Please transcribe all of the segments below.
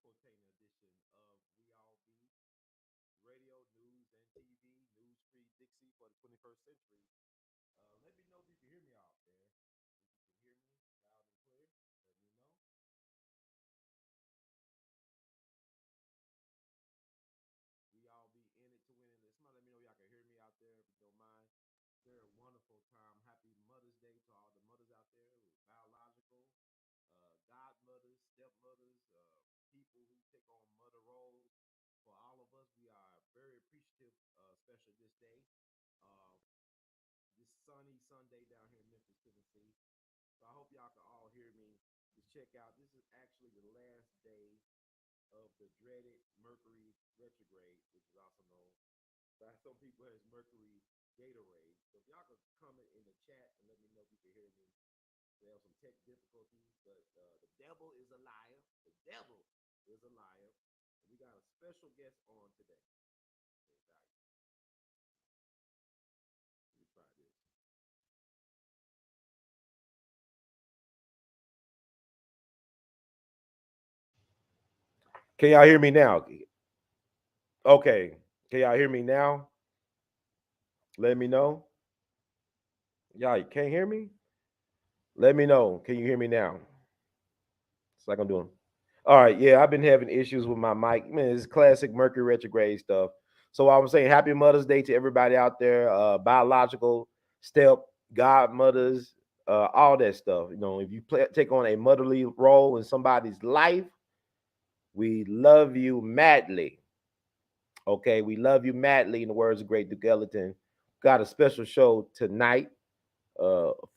infotainment edition of We All Be Radio, News, and TV, News Free Dixie for the 21st century. Let me know if you can hear me out there. If you can hear me loud and clear, let me know. We all be in it to win it. Somebody let me know y'all can hear me out there if you don't mind. Very wonderful time. Happy Mother's Day to all the mothers out there, biological, godmothers, stepmothers, people who take on mother roles. For all of us, we are very appreciative, especially this day, uh, this sunny Sunday down here in Memphis, Tennessee. So I hope y'all can all hear me. Just check out. This is actually the last day of the dreaded Mercury retrograde, which is also known by some people as Mercury Gatorade. So if y'all could comment in the chat and let me know if you can hear me. We have some tech difficulties, but the devil is a liar. The devil is a liar. And we got a special guest on today. Let me try this. Can y'all hear me now? Okay. Can y'all hear me now? Let me know. Y'all can't hear me? Let me know. Can you hear me now? It's like I'm doing. All right, yeah, I've been having issues with my mic. Man, it's classic Mercury retrograde stuff. So I was saying happy Mother's Day to everybody out there, biological, step, godmothers, all that stuff. You know, if you take on a motherly role in somebody's life, we love you madly. Okay, we love you madly in the words of Great Duke Ellington. Got a special show tonight.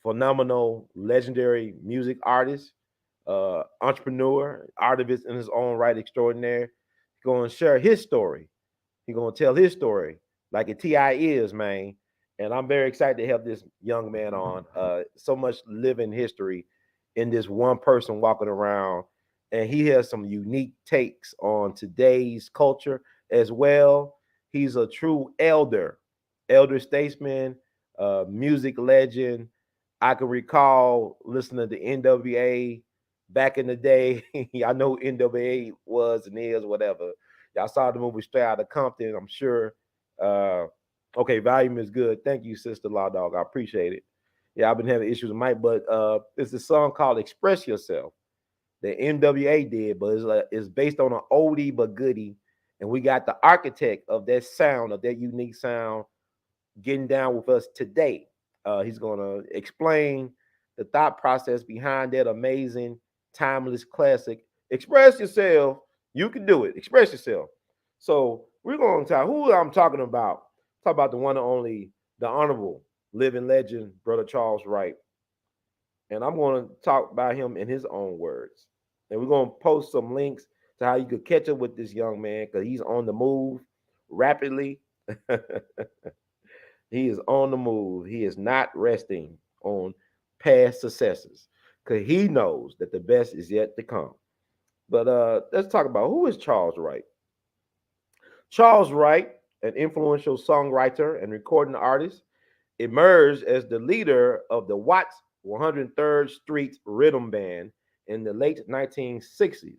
Phenomenal, legendary music artist, entrepreneur, artist in his own right, extraordinaire. He's going to share his story. He's going to tell his story like a Ti is, man. And I'm very excited to have this young man on. So much living history in this one person walking around, and he has some unique takes on today's culture as well. He's a true elder statesman, music legend. I can recall listening to NWA back in the day. I know who NWA was and is, whatever. Y'all saw the movie Straight Outta Compton, I'm sure. Uh, okay, volume is good. Thank you, Sister Law Dog. I appreciate it. Yeah, I've been having issues with Mike, but it's a song called Express Yourself that NWA did, but it's based on an oldie but goodie. And we got the architect of that sound, of that unique sound, getting down with us today. He's going to explain the thought process behind that amazing, timeless classic. Express yourself. You can do it. Express yourself. So we're going to talk who I'm talking about. Talk about the one and only, the honorable living legend, Brother Charles Wright. And I'm going to talk about him in his own words. And we're going to post some links to how you could catch up with this young man because he's on the move rapidly. He is on the move. He is not resting on past successes because he knows that the best is yet to come. But let's talk about who is Charles Wright. Charles Wright, an influential songwriter and recording artist, emerged as the leader of the Watts 103rd Street Rhythm Band in the late 1960s.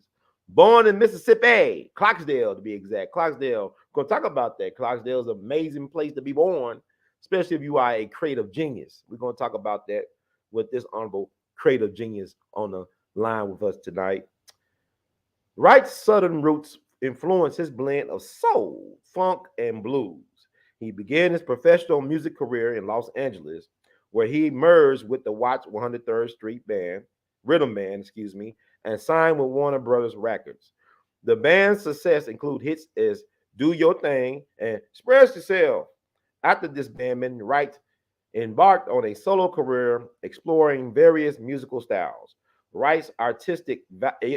Born in Mississippi, Clarksdale to be exact. Clarksdale, we're going to talk about that. Clarksdale is an amazing place to be born, especially if you are a creative genius. We're going to talk about that with this honorable creative genius on the line with us tonight. Wright's Southern roots influenced his blend of soul, funk, and blues. He began his professional music career in Los Angeles, where he merged with the Watts 103rd Street Band, Rhythm Band, and signed with Warner Brothers Records. The band's success include hits as "Do Your Thing" and "Express Yourself." After disbandment, Wright embarked on a solo career exploring various musical styles. Wright's artistic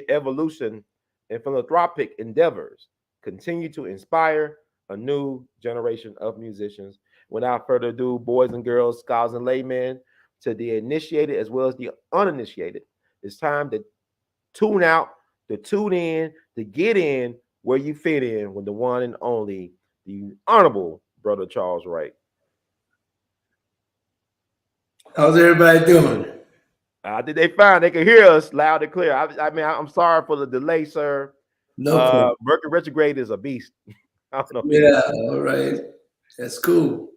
evolution and philanthropic endeavors continue to inspire a new generation of musicians. Without further ado, boys and girls, scholars and laymen, to the initiated as well as the uninitiated, it's time to tune out, to tune in, to get in where you fit in with the one and only, the honorable Brother Charles Wright. How's everybody doing? Did they find they can hear us loud and clear? I mean, I'm sorry for the delay, sir. No problem. Mercury retrograde is a beast. I don't know if you know. Yeah, all right. That's cool.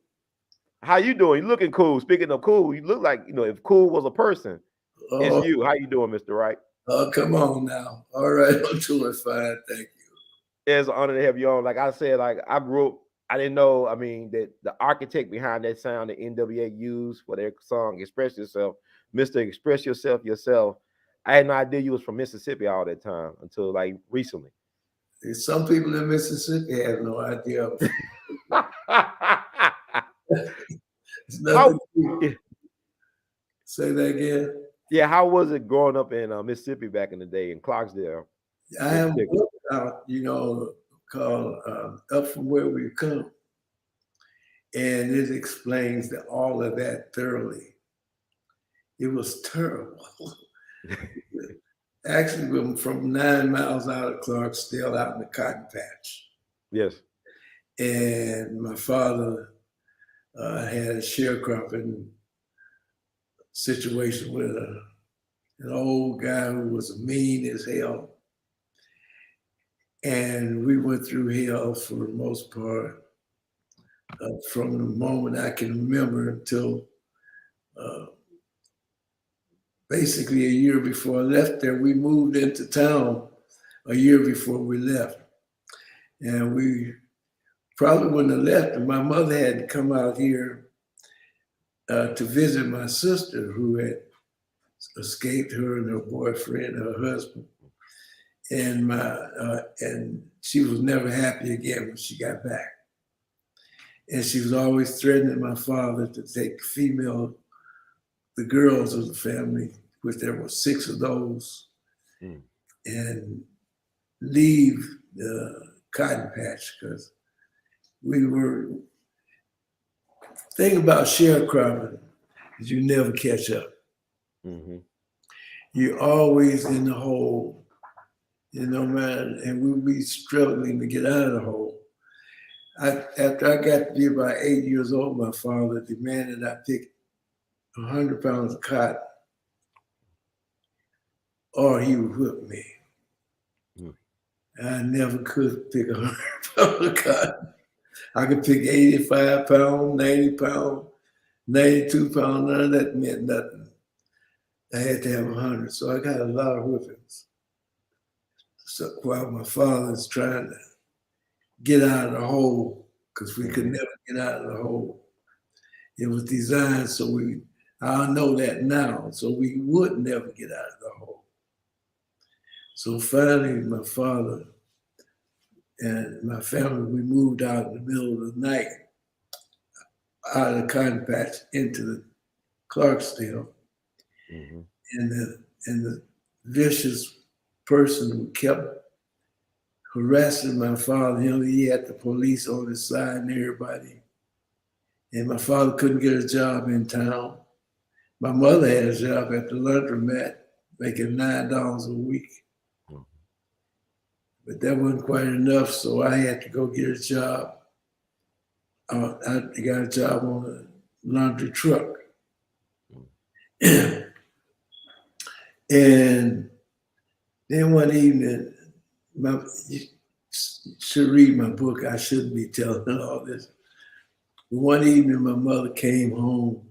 How you doing? You looking cool. Speaking of cool, you look like, if cool was a person, it's Oh, you. How you doing, Mr. Wright? oh, come on now. All right, I'm doing fine. Thank It's an honor to have you on. Like I said, like I grew up, I didn't know, that the architect behind that sound the NWA used for their song Express Yourself, Mr. Express Yourself. I had no idea you was from Mississippi all that time until like recently. you. Some people in Mississippi have no idea. It's how, nothing. Say that again. yeah, how was it growing up in Mississippi back in the day in Clarksdale I in have a particular? book out, called Up From Where We've Come. And it explains all of that thoroughly. It was terrible. Actually, we're from 9 miles out of Clarksdale, out in the cotton patch. Yes. And my father had a sharecropping situation with an old guy who was mean as hell. And we went through hell for the most part from the moment I can remember until basically a year before I left there. We moved into town a year before we left. And we probably wouldn't have left. And my mother had to come out here to visit my sister who had escaped, her and her boyfriend, her husband. And she was never happy again when she got back. And she was always threatening my father to take the girls of the family, which there were 6 of those, and leave the cotton patch, because we were. Thing about sharecropping is you never catch up. Mm-hmm. You're always in the hole, man, and we'll be struggling to get out of the hole. After I got to be about 8 years old, my father demanded I pick 100 pounds of cotton, or he would whip me. I never could pick 100 pounds of cotton. I could pick 85 pounds, 90 pounds, 92 pounds. None of that meant nothing. I had to have 100, so I got a lot of whippings. So while my father's trying to get out of the hole, because we could never get out of the hole. It was designed so I know that now, so we would never get out of the hole. So finally, my father and my family, we moved out in the middle of the night, out of the cotton patch into the Clarksdale. Mm-hmm. And the vicious person who kept harassing my father, he had the police on his side and everybody. And my father couldn't get a job in town. My mother had a job at the laundromat, making $9 a week. But that wasn't quite enough, so I had to go get a job. I got a job on a laundry truck. And then one evening, you should read my book. I shouldn't be telling all this. One evening, my mother came home,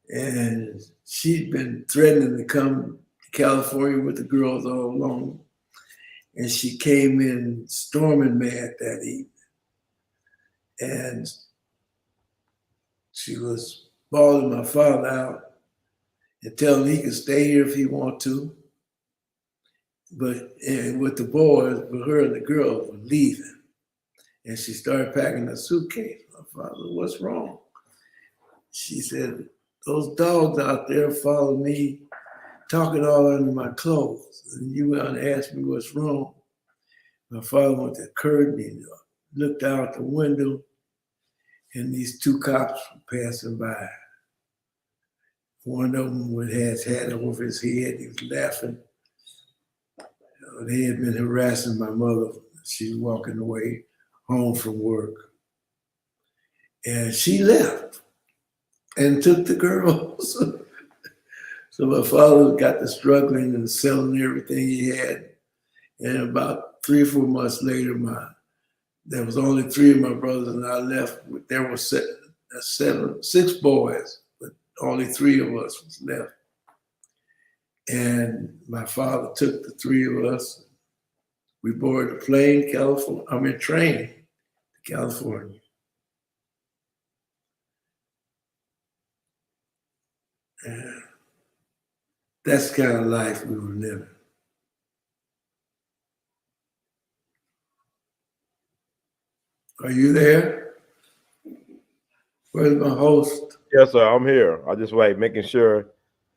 and she'd been threatening to come to California with the girls all along. And she came in storming mad that evening. And she was bawling my father out and telling him he could stay here if he wanted to. And with the boys, but her and the girls were leaving. And she started packing a suitcase. My father, what's wrong? She said, those dogs out there follow me, talking all under my clothes. And you went and asked me what's wrong. My father went to the curtain and looked out the window, and these 2 cops were passing by. One of them had his hat over his head. He was laughing. They had been harassing my mother. She was walking away home from work. And she left and took the girls. So my father got to struggling and selling everything he had. And about 3 or 4 months later, there was only three of my brothers, and I left. There were six boys, but only three of us was left. And my father took the three of us. We boarded a train to California. And that's the kind of life we were living. Are you there? Where's my host? Yes, sir. I'm here. I just making sure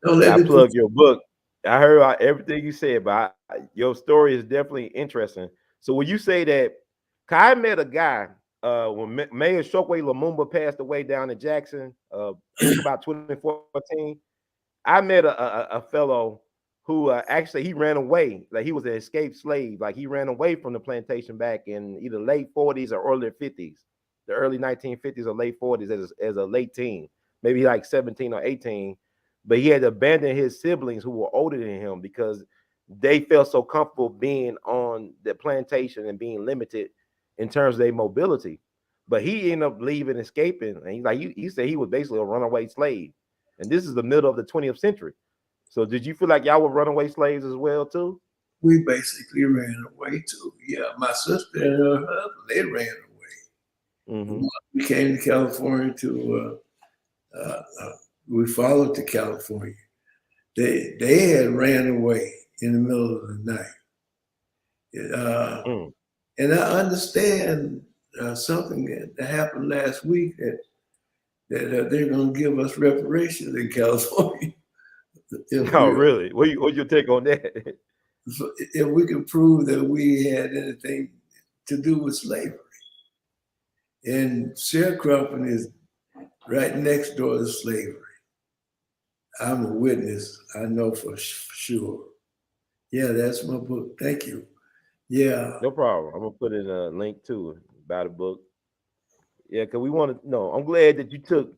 Don't that let I me put. plug your book. I heard everything you said, but your story is definitely interesting. So when you say that, 'cause I met a guy when Mayor Chokwe Lumumba passed away down in Jackson, I think about 2014. I met a fellow who actually he ran away, like he was an escaped slave, like he ran away from the plantation back in either late 40s or early 50s, the early 1950s or late 40s as a late teen, maybe like 17 or 18. But he had to abandon his siblings who were older than him because they felt so comfortable being on the plantation and being limited in terms of their mobility. But he ended up leaving, escaping, and he said he was basically a runaway slave, and this is the middle of the 20th century. So did you feel like y'all were runaway slaves as well too? We basically ran away too. Yeah, my sister and her husband, they ran away. Mm-hmm. We came to California we followed to California. They had ran away in the middle of the night. And I understand something that happened last week that they're going to give us reparations in California. Oh, really? What's your take on that? If we can prove that we had anything to do with slavery. And sharecropping is right next door to slavery. I'm a witness. I know for sure. Yeah, that's my book. Thank you. Yeah. No problem. I'm gonna put in a link to it about the book. Yeah, because we want to know. I'm glad that you took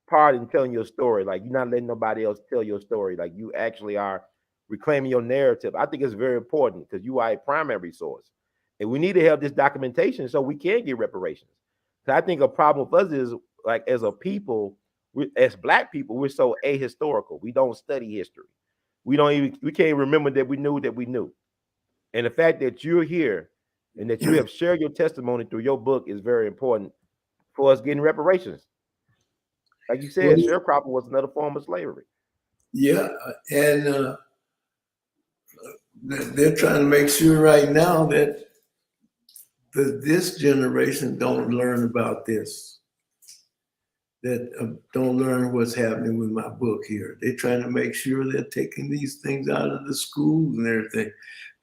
part in telling your story. Like you're not letting nobody else tell your story. Like you actually are reclaiming your narrative. I think it's very important because you are a primary source, and we need to have this documentation so we can get reparations. So I think a problem with us is like as a people, as Black people, we're so ahistorical. We don't study history. We can't remember that we knew that we knew. And the fact that you're here and that you have shared your testimony through your book is very important for us getting reparations. Like you said, Well, sharecropping was another form of slavery. yeah. And they're trying to make sure right now that this generation don't learn about this, that don't learn what's happening with my book here. They're trying to make sure they're taking these things out of the schools and everything.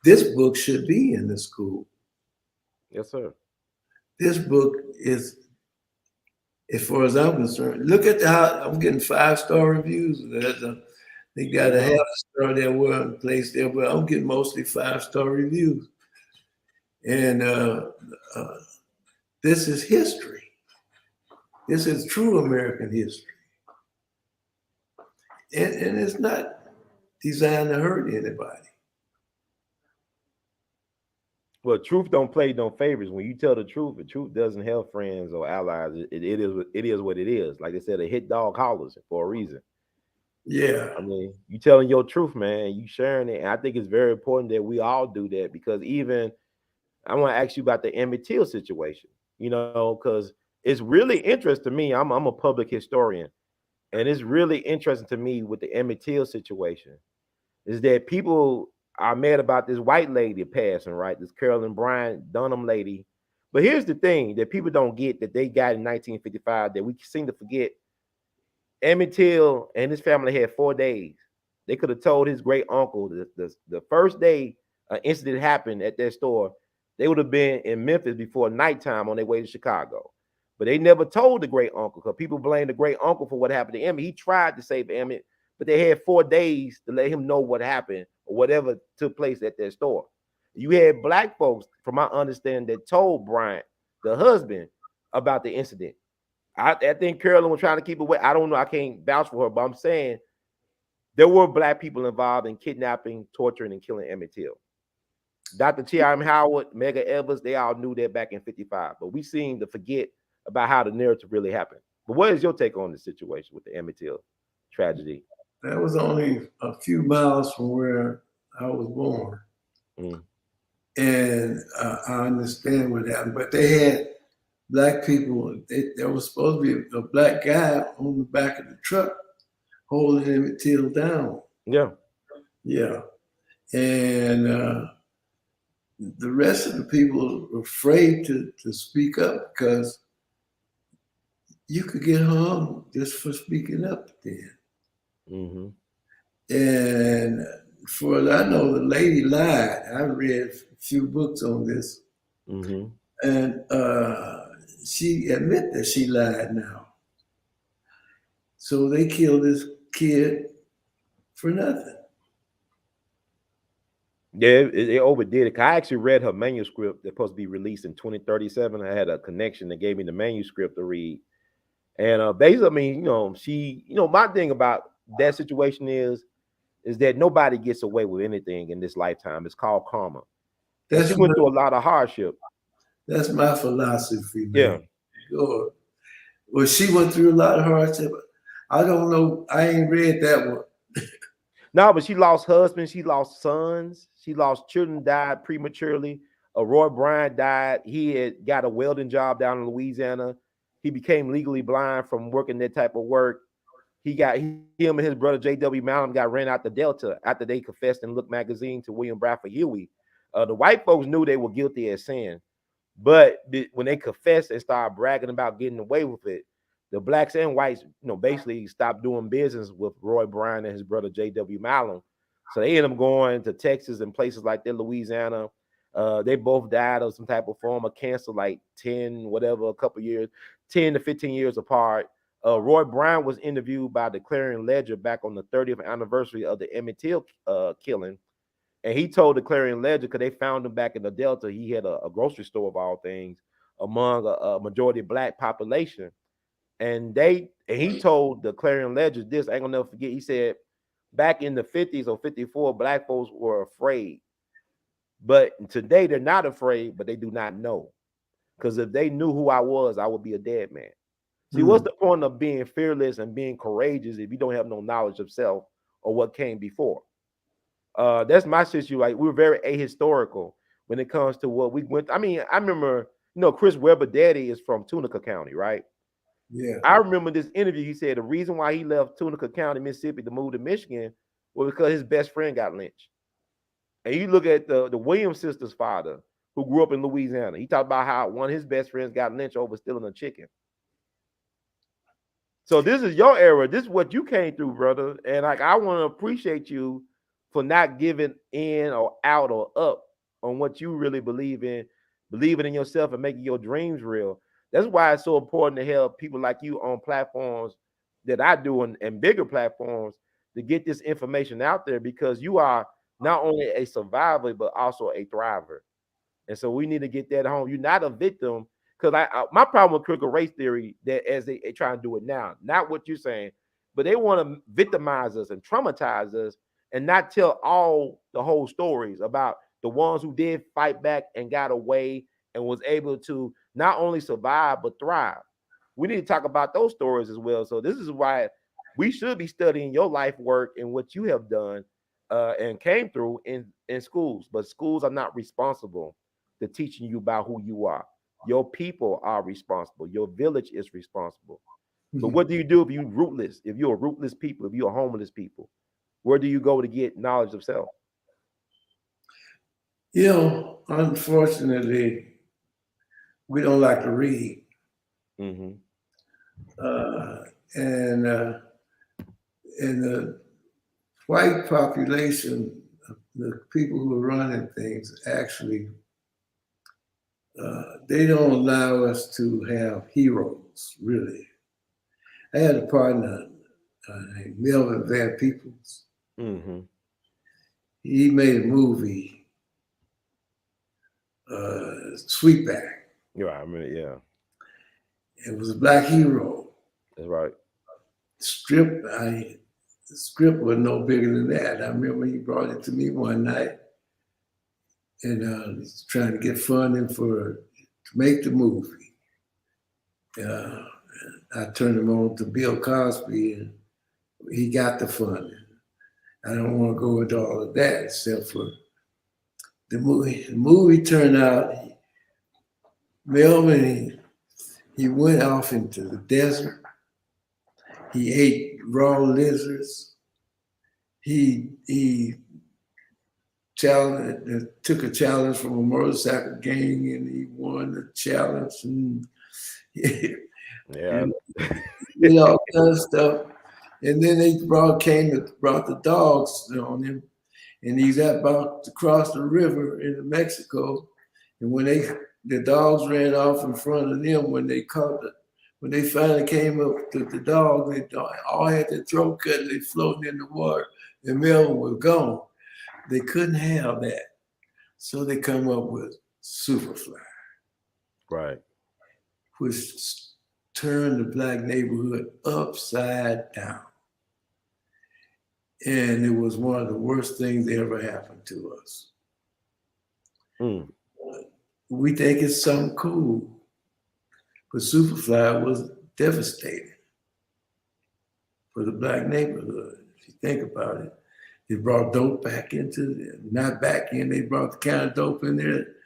This book should be in the school. Yes, sir. This book is, as far as I'm concerned, look at how I'm getting 5-star reviews. They got a half a star there one place there, but I'm getting mostly 5-star reviews. And this is history. This is true American history. And it's not designed to hurt anybody. Well, truth don't play no favorites. When you tell the truth doesn't have friends or allies. It is what it is. Like they said, a hit dog hollers for a reason. Yeah. I mean, you telling your truth, man. You sharing it. And I think it's very important that we all do that because even I want to ask you about the Emmett Till situation. Because it's really interesting to me. I'm a public historian, and it's really interesting to me with the Emmett Till situation is that people are mad about this white lady passing, right? This Carolyn Bryant Dunham lady. But here's the thing that people don't get that they got in 1955 that we seem to forget. Emmett Till and his family had 4 days. They could have told his great uncle the first day an incident happened at that store, they would have been in Memphis before nighttime on their way to Chicago. But they never told the great uncle because people blame the great uncle for what happened to Emmett. He tried to save Emmett, but they had 4 days to let him know what happened or whatever took place at that store. You had Black folks, from my understanding, that told Bryant, the husband, about the incident. I think Carolyn was trying to keep away. I don't know. I can't vouch for her, but I'm saying there were Black people involved in kidnapping, torturing, and killing Emmett Till. Dr. T.R.M. Howard, Medgar Evers, they all knew that back in 55. But we seem to forget about how the narrative really happened. But what is your take on the situation with the Emmett Till tragedy? That was only a few miles from where I was born. Mm. And I understand what happened. But they had black people. There was supposed to be a black guy on the back of the truck holding Emmett Till down. Yeah. Yeah. And the rest of the people were afraid to speak up because you could get hung just for speaking up then. Mm-hmm. And for all I know, the lady lied. I read a few books on this. Mm-hmm. And she admit that she lied now. So they killed this kid for nothing. Yeah, it overdid it. I actually read her manuscript that's supposed to be released in 2037. I had a connection that gave me the manuscript to read. And basically, I mean, my thing about that situation is that nobody gets away with anything in this lifetime. It's called karma. And she That's went my, through a lot of hardship. that's my philosophy, Yeah. man. Good. Well, she went through a lot of hardship. I don't know. I ain't read that one. No, but she lost husbands, she lost sons, she lost children, died prematurely. Roy Bryant died. He had got a welding job down in Louisiana. He became legally blind from working that type of work. Him and his brother J.W. Malcolm got ran out the Delta after they confessed in Look magazine to William Bradford Huey. The white folks knew they were guilty as sin, but when they confessed and started bragging about getting away with it, the blacks and whites, basically stopped doing business with Roy Bryant and his brother J.W. Malcolm. So they ended up going to Texas and places like that, Louisiana. They both died of some type of form of cancer, like 10, whatever, a couple years, 10 to 15 years apart. Roy Bryant was interviewed by the Clarion Ledger back on the 30th anniversary of the Emmett Till killing. And he told the Clarion Ledger, because they found him back in the Delta, he had a grocery store of all things among a majority black population. And he told the Clarion Ledger this, I ain't gonna never forget. He said, back in the 50s or 54, black folks were afraid. But today they're not afraid, but they do not know. Because if they knew who I was, I would be a dead man. See, what's the point of being fearless and being courageous if you don't have no knowledge of self or what came before? That's my issue. Like, we're very ahistorical when it comes to what we went. I mean, I remember, Chris Webber daddy is from Tunica County, right? Yeah. I remember this interview. He said the reason why he left Tunica County, Mississippi to move to Michigan was because his best friend got lynched. And you look at the Williams sisters' father, who grew up in Louisiana. He talked about how one of his best friends got lynched over stealing a chicken. So this is your era. This is what you came through, brother. And like, I want to appreciate you for not giving in or out or up on what you really believe in, believing in yourself and making your dreams real. That's why it's so important to help people like you on platforms that I do and bigger platforms to get this information out there, because you are not only a survivor, but also a thriver. And so we need to get that home. You're not a victim. Because my problem with critical race theory, that as they try and do it now, not what you're saying, but they want to victimize us and traumatize us and not tell all the whole stories about the ones who did fight back and got away and was able to not only survive but thrive. We need to talk about those stories as well. So this is why we should be studying your life work and what you have done and came through in schools. But schools are not responsible to teaching you about who you are. Your people are responsible. Your village is responsible. But what do you do if you're rootless? If you're a rootless people, if you're a homeless people, where do you go to get knowledge of self? Unfortunately, we don't like to read. Mm-hmm. And in the white population, the people who are running things actually, they don't allow us to have heroes, really. I had a partner named Melvin Van Peebles. Mm-hmm. He made a movie, Sweetback. Yeah, I remember. Yeah, It was a black hero. that's right. The script was no bigger than that. I remember he brought it to me one night, and trying to get funding to make the movie. I turned him on to Bill Cosby, and he got the funding. I don't want to go into all of that except for the movie. The movie turned out, Melvin, he went off into the desert. He ate raw lizards. He took a challenge from a motorcycle gang, and he won the challenge. And, Yeah. and all kind of stuff. And then they brought the dogs on him, and he's about to cross the river into Mexico. And when the dogs ran off in front of them, when they finally came up to the dog, they all had their throat cut and they floating in the water, and Melvin was gone. They couldn't have that. So they come up with Superfly. Right. Which turned the black neighborhood upside down. And it was one of the worst things that ever happened to us. We think it's something cool, but Superfly was devastating for the black neighborhood. If you think about it, they brought dope back not back in, they brought the kind of dope in there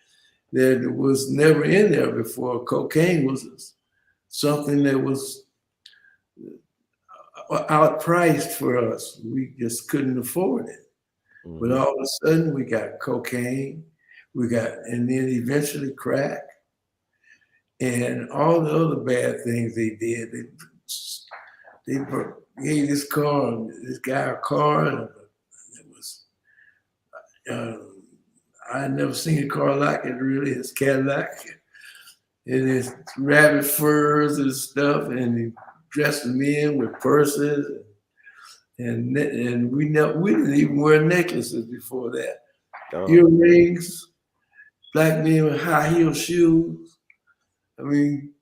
that was never in there before. Cocaine was something that was outpriced for us. We just couldn't afford it. But all of a sudden we got cocaine, and then eventually crack, and all the other bad things they did. They gave this guy a car, and it was, I had never seen a car like it really. It's Cadillac, and it's rabbit furs and stuff, and he dressed them in with purses, and we didn't even wear necklaces before that. Earrings, black men with high heel shoes. I mean,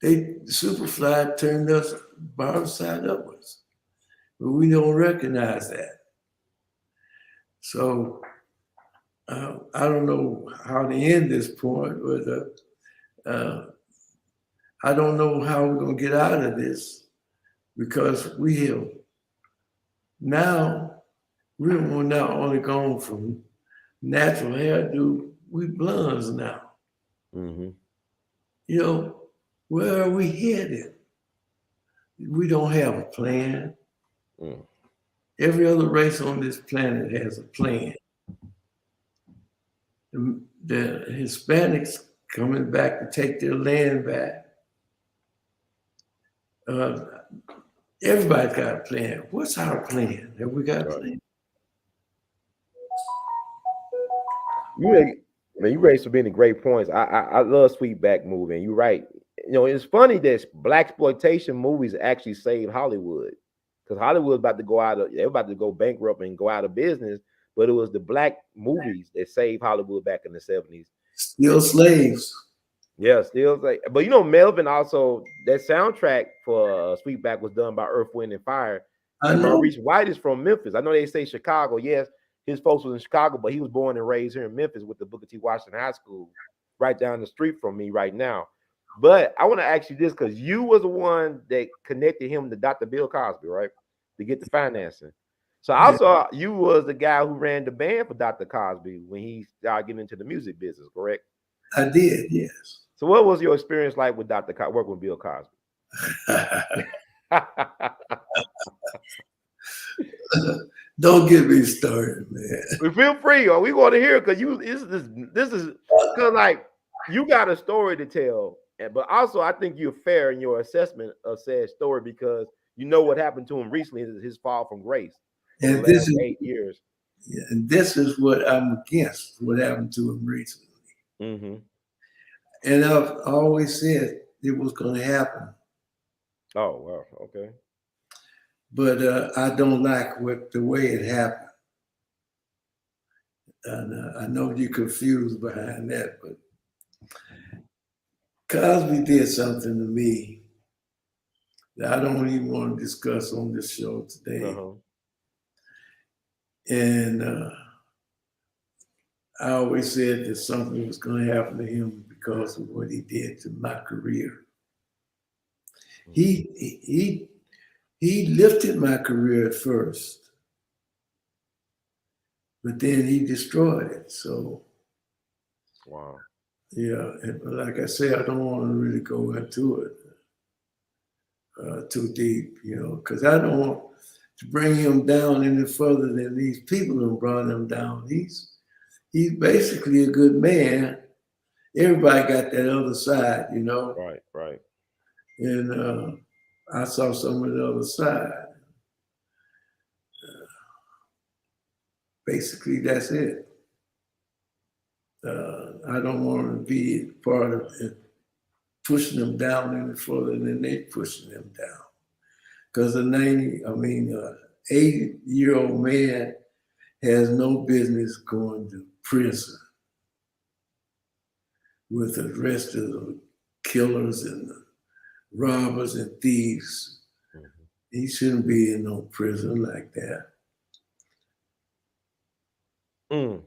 Superfly turned us bottom side upwards, but we don't recognize that. So I don't know how to end this point, but I don't know how we're going to get out of this, because we're not only gone from natural hairdo, we blondes now. Where are we headed? We don't have a plan. Every other race on this planet has a plan. The Hispanics coming back to take their land back. Everybody's got a plan. What's our plan? Have we got a plan? You raised so many great points. I love Sweetback movie, and you're right. It's funny that blaxploitation movies actually saved Hollywood, because Hollywood's about to they're about to go bankrupt and go out of business. But it was the black movies that saved Hollywood back in the 70s. Still slaves. Yeah, still like. But Melvin also, that soundtrack for Sweetback was done by Earth, Wind, and Fire. And Maurice White is from Memphis. I know they say Chicago. Yes, his folks was in Chicago, but he was born and raised here in Memphis with the Booker T. Washington High School, right down the street from me right now. But I want to ask you this, because you was the one that connected him to Dr. Bill Cosby, right, to get the financing. So also, you was the guy who ran the band for Dr. Cosby when he started getting into the music business, correct? I did, yes. So what was your experience like with working with Bill Cosby? Don't get me started, man. We feel free, or we want to hear, because this is because like you got a story to tell, but also I think you're fair in your assessment of said story, because you know what happened to him recently is his fall from grace. And this is 8 years. Yeah, and this is what I'm against, what happened to him recently. And I've always said it was going to happen. Oh, wow. Okay. But I don't like the way it happened. And I know you're confused behind that, but Cosby did something to me that I don't even want to discuss on this show today. And I always said that something was going to happen to him because of what he did to my career. Mhm. He lifted my career at first, but then he destroyed it. So Wow. yeah, like I said, I don't want to really go into it too deep, because I don't want to bring him down any further than these people have brought him down. He's basically a good man. Everybody got that other side. Right. Right. And I saw some of the other side. Basically, that's it. I don't want to be part of it, pushing them down any further than they pushing them down. Because 80-year-old man has no business going to prison with the rest of the killers and the robbers and thieves. Mhm. He shouldn't be in no prison like that. Mm.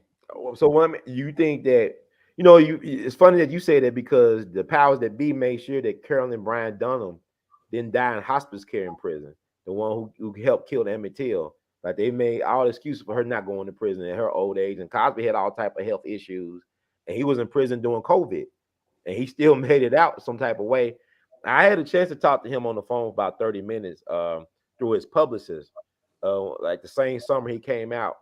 So you think that it's funny that you say that because the powers that be made sure that Carolyn Bryan Dunham didn't die in hospice care in prison. The one who helped kill Emmett Till. Like they made all excuses for her not going to prison at her old age. And Cosby had all type of health issues, and he was in prison during COVID, and he still made it out some type of way. I had a chance to talk to him on the phone for about 30 minutes through his publicist. Like the same summer he came out.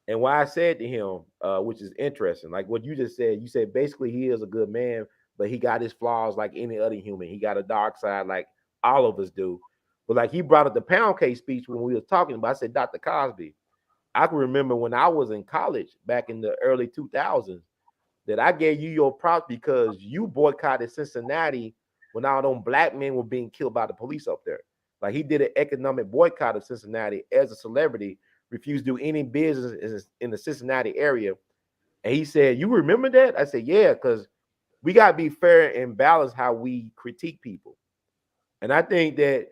And why I said to him, which is interesting, like what you said basically he is a good man, but he got his flaws like any other human. He got a dark side like all of us do. But like he brought up the pound cake speech when we was talking about, I said, Dr. Cosby, I can remember when I was in college back in the early 2000s that I gave you your props because you boycotted Cincinnati when all them black men were being killed by the police up there. Like he did an economic boycott of Cincinnati as a celebrity, refused to do any business in the Cincinnati area. And he said, "You remember that?" I said, "Yeah, because we gotta be fair and balanced how we critique people." And I think that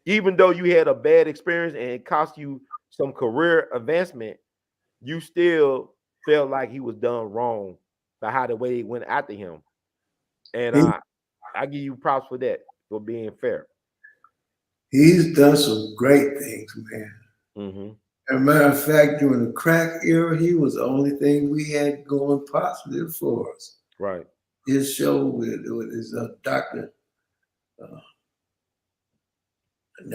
even though you had a bad experience and it cost you some career advancement, you still felt like he was done wrong by how the way he went after him. And He, I give you props for that, for being fair. he's done some great things, man. Hmm. As a matter of fact, during the crack era, he was the only thing we had going positive for us. Right. His show with his doctor, uh,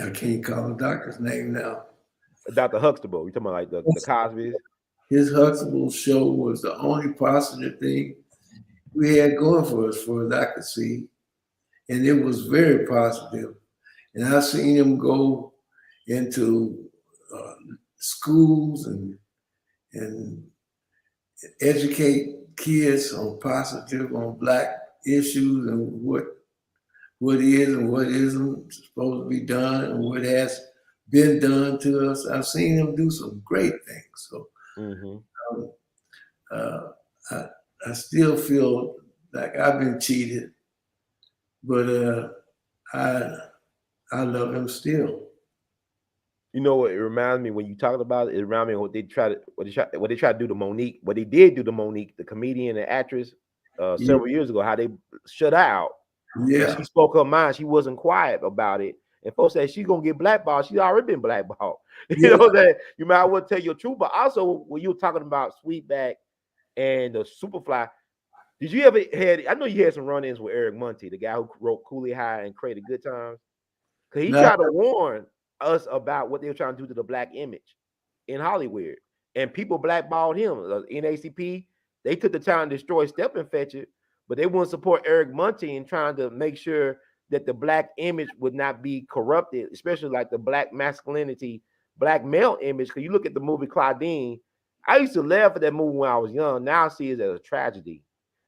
I can't call the doctor's name now. Dr. Huxtable, you talking about like the Cosby's? His Huxtable show was the only positive thing we had going for us, for as I could see. And it was very positive. And I seen him go into uh, schools and educate kids on positive on black issues and what is and what isn't supposed to be done and what has been done to us. I've seen him do some great things. So Hmm. um, uh, I, I still feel like I've been cheated, but I I love him still. You know what it reminds me when you talking about it? It reminds me of what they try to do to Monique. What they did do to Monique, the comedian and actress, Yeah, several years ago. How they shut her out and yeah, she spoke her mind. She wasn't quiet about it. And folks said she's gonna get blackballed. She's already been blackballed. You yeah. know that you might well tell your truth. But also when you were talking about Sweetback and the Superfly, did you ever had? I know you had some run-ins with Eric Monty, the guy who wrote Cooley High and created Good Times. Cause he Now, tried to warn us about what they were trying to do to the black image in Hollywood, and people blackballed him. NACP, they took the time to destroy Step and Fetch It, but they wouldn't support Eric Muncie in trying to make sure that the black image would not be corrupted, especially like the black masculinity, black male image. Because you look at the movie Claudine, I used to laugh at that movie when I was young. Now I see it as a tragedy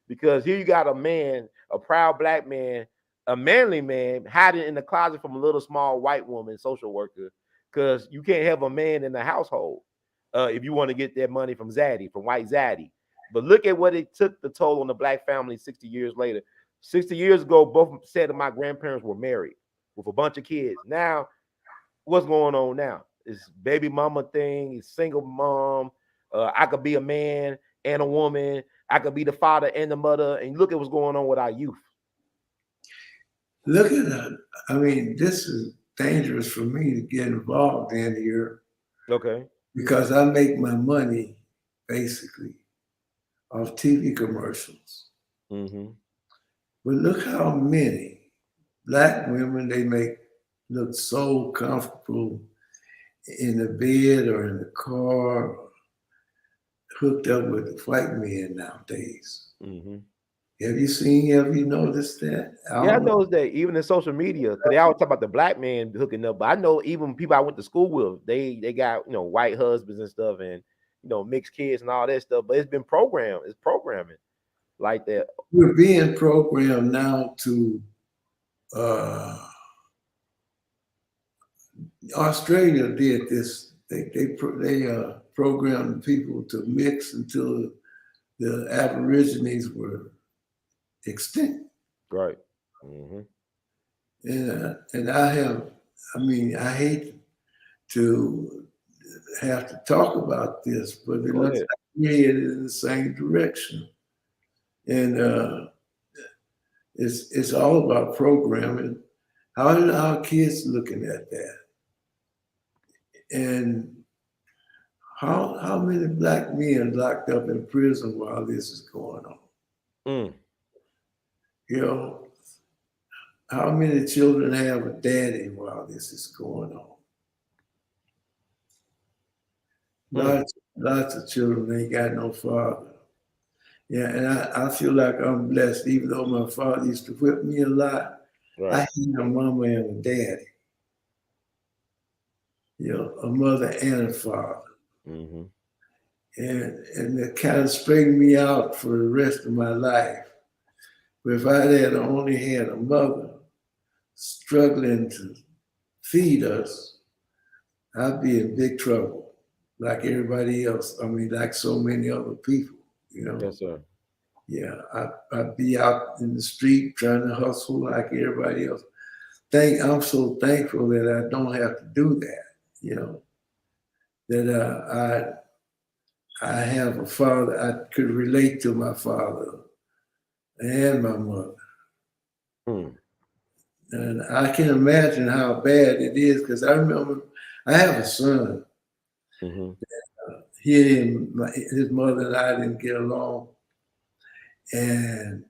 because here you got a man, a proud black man, a manly man hiding in the closet from a little small white woman, social worker, because you can't have a man in the household if you want to get that money from Zaddy, from White Zaddy. But look at what it took the toll on the black family 60 years later. 60 years ago, both said that my grandparents were married with a bunch of kids. Now, what's going on now? It's baby mama thing, it's single mom. I could be a man and a woman. I could be the father and the mother. And look at what's going on with our youth. Look at that. I mean, this is dangerous for me to get involved in here Okay. because I make my money basically off TV commercials. Mm-hmm. But look how many black women they make look so comfortable in the bed or in the car, hooked up with white men nowadays. Mm-hmm. Have you noticed that? I Yeah, I don't know. knows that even in social media, because they always talk about the black man hooking up. But I know even people I went to school with, they got white husbands and stuff, and mixed kids and all that stuff. But it's been programmed. It's programming like that. We're being programmed now to uh, Australia did this. They programmed people to mix until the Aborigines were extinct. Right. Mm-hmm. And I mean, I hate to have to talk about this, but it Go looks ahead. like we're headed in the same direction. And it's all about programming. How are our kids looking at that? And how many black men locked up in prison while this is going on? Mm. You know, how many children have a daddy while this is going on? Mm. Lots of children ain't got no father. Yeah, and I feel like I'm blessed, even though my father used to whip me a lot. I Right. had a mama and a daddy, a mother and a father. Mm-hmm. And it kind of straightened me out for the rest of my life. But if I had only had a mother struggling to feed us, I'd be in big trouble, like everybody else. I mean, like so many other people. Yes, sir. Yeah, I'd be out in the street trying to hustle like everybody else. I'm so thankful that I don't have to do that. That I have a father. I could relate to my father and my mother, Mm. and I can imagine how bad it is because I remember I have a son. Mm-hmm. He and his mother and I didn't get along, and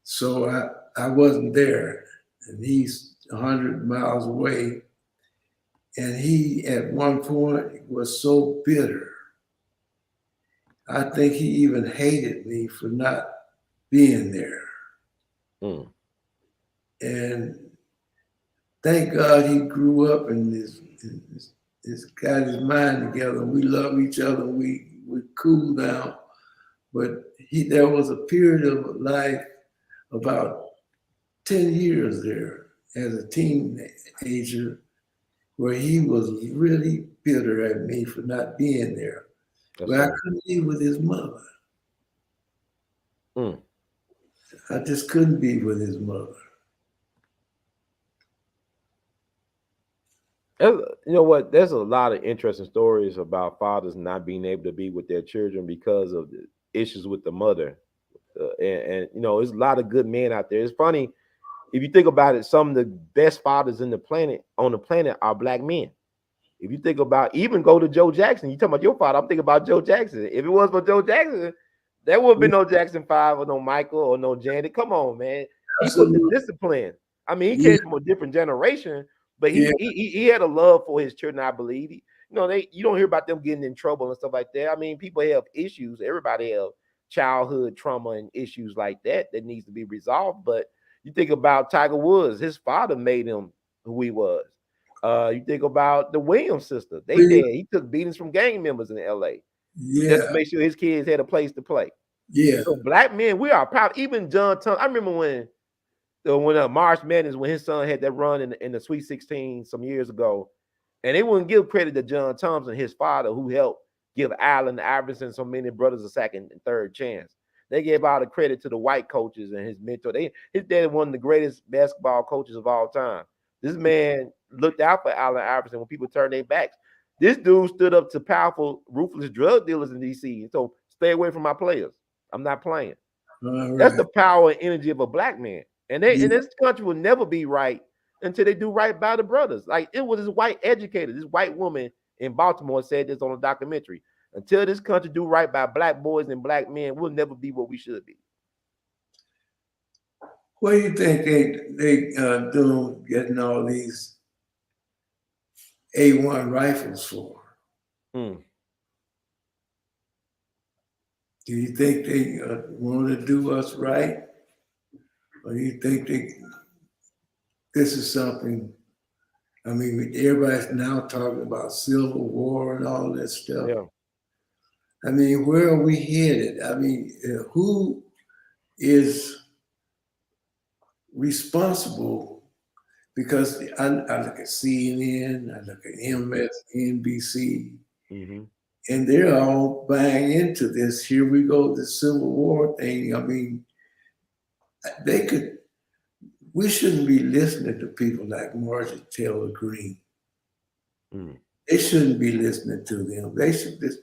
so I wasn't there, and he's 100 miles away. And he, at one point, was so bitter. I think he even hated me for not being there. Mm. And thank God he grew up and he's got his mind together. We love each other. We cool down. But there was a period of life, about 10 years there as a teenager, where he was really bitter at me for not being there. Yes, But I sir. couldn't be with his mother. Mm. I just couldn't be with his mother. You know what? There's a lot of interesting stories about fathers not being able to be with their children because of the issues with the mother. And there's a lot of good men out there. It's funny if you think about it. Some of the best fathers on the planet are black men. If you think about, even go to Joe Jackson, you talking about your father. I'm thinking about Joe Jackson. If it was for Joe Jackson, there would be no Jackson 5 or no Michael or no Janet. Come on, man. He put the Absolutely. discipline. I mean, he Yeah, came from a different generation, but yeah. he had a love for his children, I believe. You don't hear about them getting in trouble and stuff like that. I mean, people have issues. Everybody have childhood trauma and issues like that needs to be resolved. But you think about Tiger Woods, his father made him who he was. You think about the Williams sister. They We, did. He took beatings from gang members in L.A. just to yeah, make sure his kids had a place to play. yeah. So black men, we are proud. Even John Thompson. I remember when March Madness, when his son had that run in the Sweet 16 some years ago, and they wouldn't give credit to John Thompson, his father, who helped give Allen Iverson so many brothers a second and third chance. They gave all the credit to the white coaches and his mentor. His dad one of the greatest basketball coaches of all time. This man looked out for Allen Iverson when people turned their backs. This dude stood up to powerful, ruthless drug dealers in DC. So Stay away from my players. I'm not playing. All That's right. the power and energy of a black man. And they Yeah. and this country will never be right until they do right by the brothers. Like it was this white educator, this white woman in Baltimore said this on a documentary. Until this country do right by black boys and black men, we'll never be what we should be. What do you think they doing getting all these A1 rifles for? Mm. Do you think they want to do us right, or do you think this is something? I mean, everybody's now talking about civil war and all that stuff. Yeah. I mean, where are we headed? I mean, who is responsible? Because I look at CNN, I look at MSNBC, Mm-hmm. and they're all buying into this. Here we go, the Civil War thing. I mean, they could. We shouldn't be listening to people like Marjorie Taylor Greene. Mm. They shouldn't be listening to them. They should just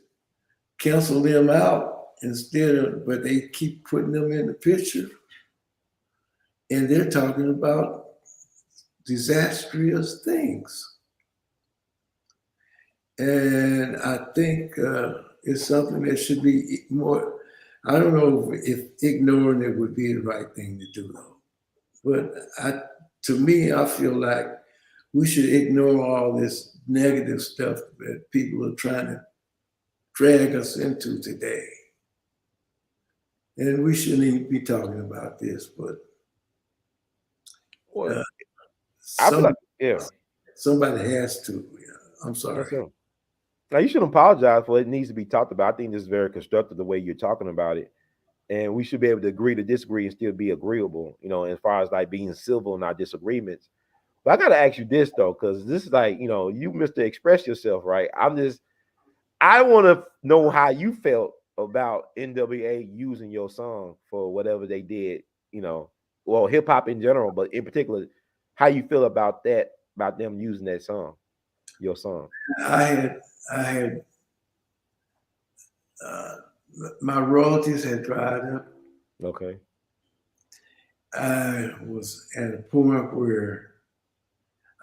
cancel them out instead of. But they keep putting them in the picture, and they're talking about disastrous things. And I think it's something that should be more. I don't know if ignoring it would be the right thing to do, though. But to me, I feel like we should ignore all this negative stuff that people are trying to drag us into today. And we shouldn't even be talking about this, but Well, I feel like, yeah. somebody has to. I'm sorry. That's it. Now you shouldn't apologize for it. It needs to be talked about. I think this is very constructive the way you're talking about it. And we should be able to agree to disagree and still be agreeable, as far as like being civil in our disagreements. But I gotta ask you this though, because this is like, you Mr. Express yourself, right? I want to know how you felt about NWA using your song for whatever they did, well, hip hop in general, but in particular, how you feel about that, about them using that song, your song. I had uh, my royalties had dried up. Okay. I was at a point where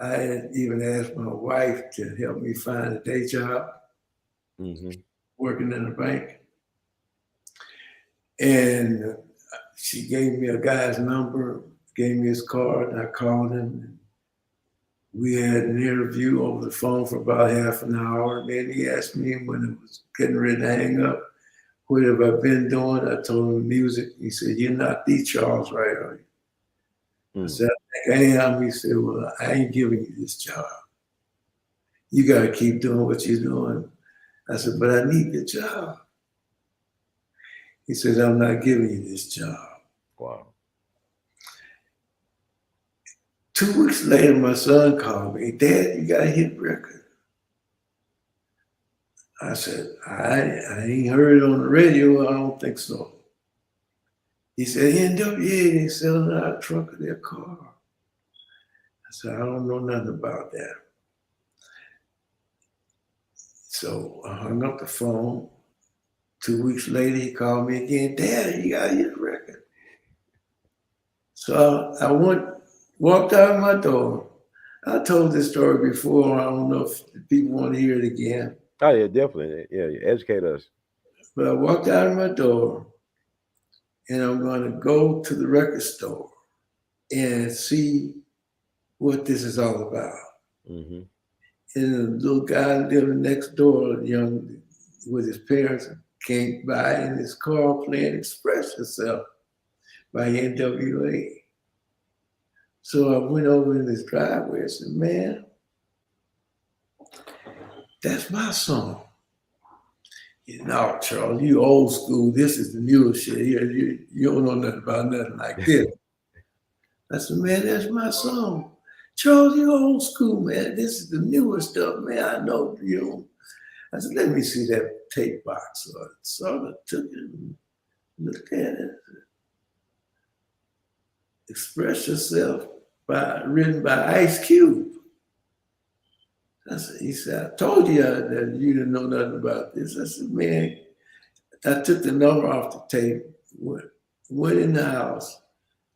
I had even asked my wife to help me find a day job, Mm-hmm. working in a bank. And she gave me a guy's number, gave me his card, and I called him. We had an interview over the phone for about half an hour. And then he asked me when it was getting ready to hang up, what have I been doing? I told him music. He said, "You're not the Charles Wright, are you?" I said, "I think I am." He said, "Well, I ain't giving you this job. You got to keep doing what you're doing." I said, "But I need the job." He says, "I'm not giving you this job." Wow. 2 weeks later, my son called me. "Dad, you got a hit record." I said, I ain't heard it on the radio. I don't think so. He said, "NWA, they selling out the trunk of their car." I said, "I don't know nothing about that." So I hung up the phone. 2 weeks later, he called me again. "Dad, you got a hit record." So I walked out my door. I told this story before. I don't know if people want to hear it again. Oh yeah, definitely. Yeah, educate us. But I walked out of my door, and I'm going to go to the record store and see what this is all about. Mm-hmm. And the little guy living next door, young, with his parents, came by in his car playing "Express Yourself" by NWA. So I went over in his driveway and said, "Man, that's my song." "No, Charles, you old school. This is the newest shit. You don't know nothing about nothing like this." I said, "Man, that's my song." "Charles, you old school, man. This is the newest stuff, man. I know you." I said, "Let me see that tape box." So I sort of took it and looked at it. "Express Yourself," written by Ice Cube. He said, "I told you that you didn't know nothing about this." I said, "Man, I took the number off the tape, went in the house,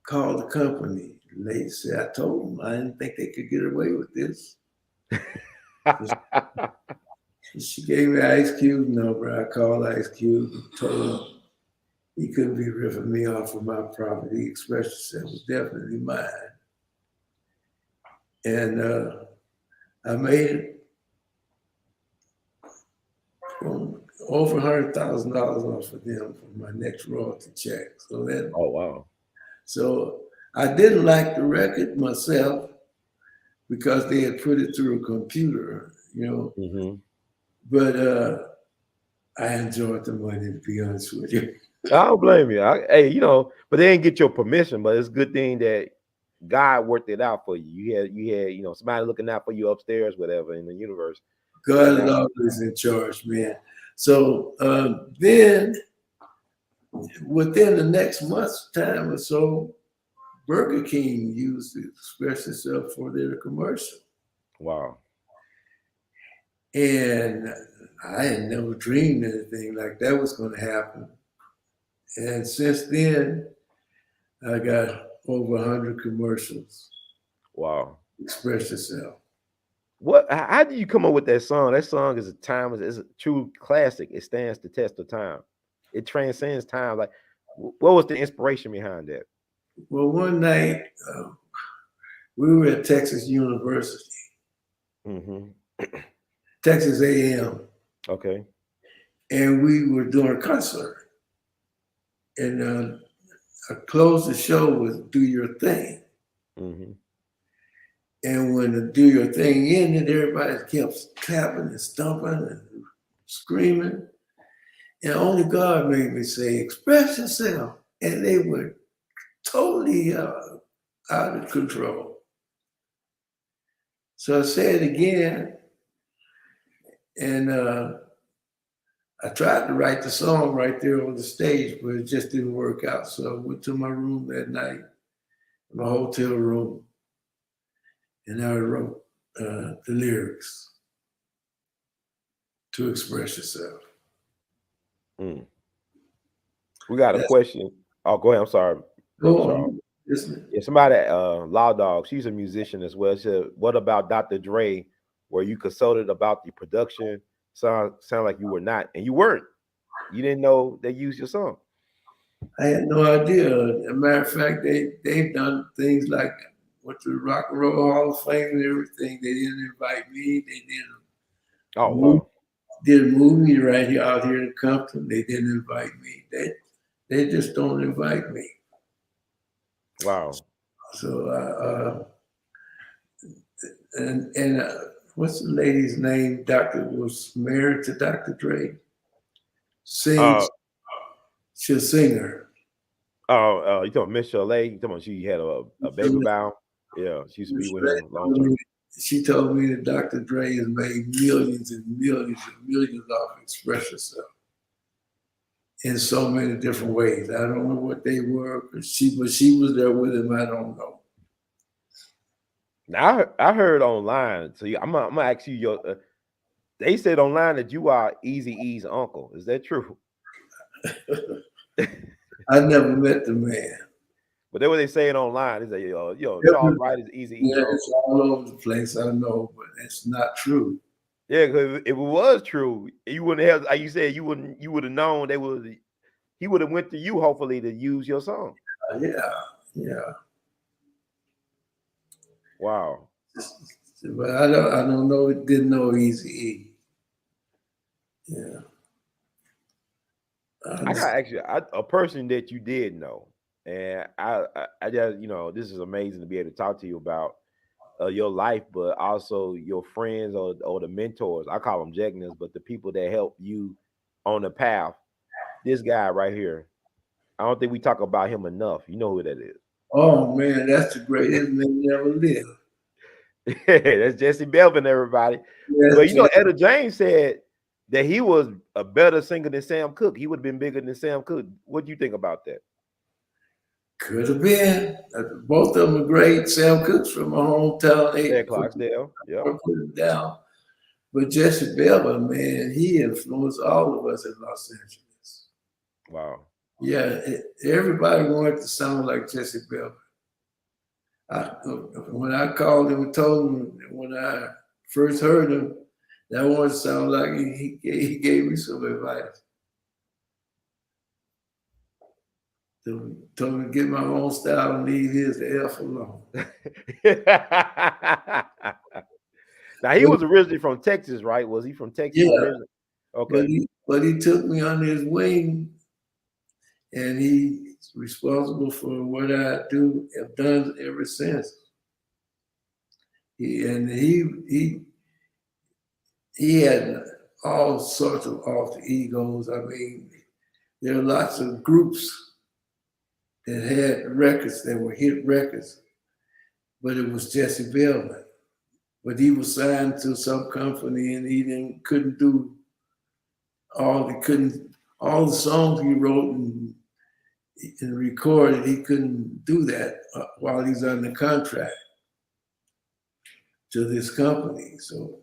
called the company. The lady said, I told them I didn't think they could get away with this. She gave me Ice Cube number. I called Ice Cube and told him he couldn't be ripping me off of my property. Express said it was definitely mine. And I made it over $100,000 off of them for my next royalty check. So then, Oh wow. so I didn't like the record myself because they had put it through a computer, you know. Mm-hmm. But I enjoyed the money, to be honest with you. I don't blame you. Hey, you know, but they didn't get your permission. But it's a good thing that God worked it out for you. You had, you know, somebody looking out for you upstairs, whatever, in the universe. God is always in charge, man. So then, within the next month's time or so, Burger King used to express itself for their commercial. Wow. And I had never dreamed anything like that was going to happen. And since then, I got over 100 commercials. Wow. Express yourself. How did you come up with that song? That song is a true classic. It stands the test of time. It transcends time. Like, what was the inspiration behind that? Well, one night we were at Texas University, Texas A.L.L. Okay. And we were doing a concert. And I closed the show with Do Your Thing. And when the Do Your Thing ended, everybody kept clapping and stomping and screaming. And only God made me say, express yourself. And they were totally out of control. So I said it again. And I tried to write the song right there on the stage, but it just didn't work out. So I went to my room that night, my hotel room, and I wrote the lyrics to express yourself. We got a question. Oh, go ahead. I'm sorry. Yeah, somebody, Law Dog, she's a musician as well. She said, what about Dr. Dre? Were you consulted about the production? Sound like you were not, and you weren't. You didn't know they used your song. I had no idea. As a matter of fact, they've done things like went to the Rock and Roll Hall of Fame and everything. They didn't invite me. They didn't. Oh wow. Did a movie right here out here in Compton. They didn't invite me. They just don't invite me. Wow. So and what's the lady's name? Doctor was married to Dr. Dre. Sings. She's a singer. Oh, you talking Miss Chalet? You talking about she had a baby bow? Yeah, she used to be with him long time. She told me that Dr. Dre has made millions and millions and millions off Express Yourself in so many different ways. I don't know what they were, but she was there with him. I don't know. Now I heard online. So I'm gonna ask you they said online that you are Eazy-E's uncle. Is that true? I never met the man. But that's what they saying online. They say, Charles Wright is Eazy-E's uncle. It's all over the place. I know, but it's not true. Yeah, because if it was true, you wouldn't have, like you said, you would have known he would have went to you hopefully to use your song. Yeah. Wow. But I don't know. Didn't know Eazy-E. Yeah. I got actually a person that you did know, and I just this is amazing to be able to talk to you about your life, but also your friends or the mentors. I call them Jegnas, but the people that help you on the path. This guy right here, I don't think we talk about him enough. You know who that is? Oh man, that's the greatest man ever lived. That's Jesse Belvin, everybody. Yes, but Etta James said that he was a better singer than Sam Cooke. He would have been bigger than Sam Cooke. What do you think about that? Could have been. Both of them are great. Sam Cooke's from my hometown. Clarksdale. Yeah. Put him down. But Jesse Belvin, man, he influenced all of us in Los Angeles. Wow. Yeah, everybody wanted to sound like Jesse Belvin. When I called him and told him when I first heard him, that one sounded like he gave me some advice. Told me to get my own style and leave his the F alone. Now he But, was originally from Texas, right? Was he from Texas yeah, originally? Okay. but he took me under his wing, and he's responsible for what I have done ever since. He had all sorts of alter egos. I mean, there are lots of groups that had records that were hit records, but it was Jesse Belvin. But he was signed to some company, and couldn't do all the songs he wrote and recorded. He couldn't do that while he's under contract to this company. So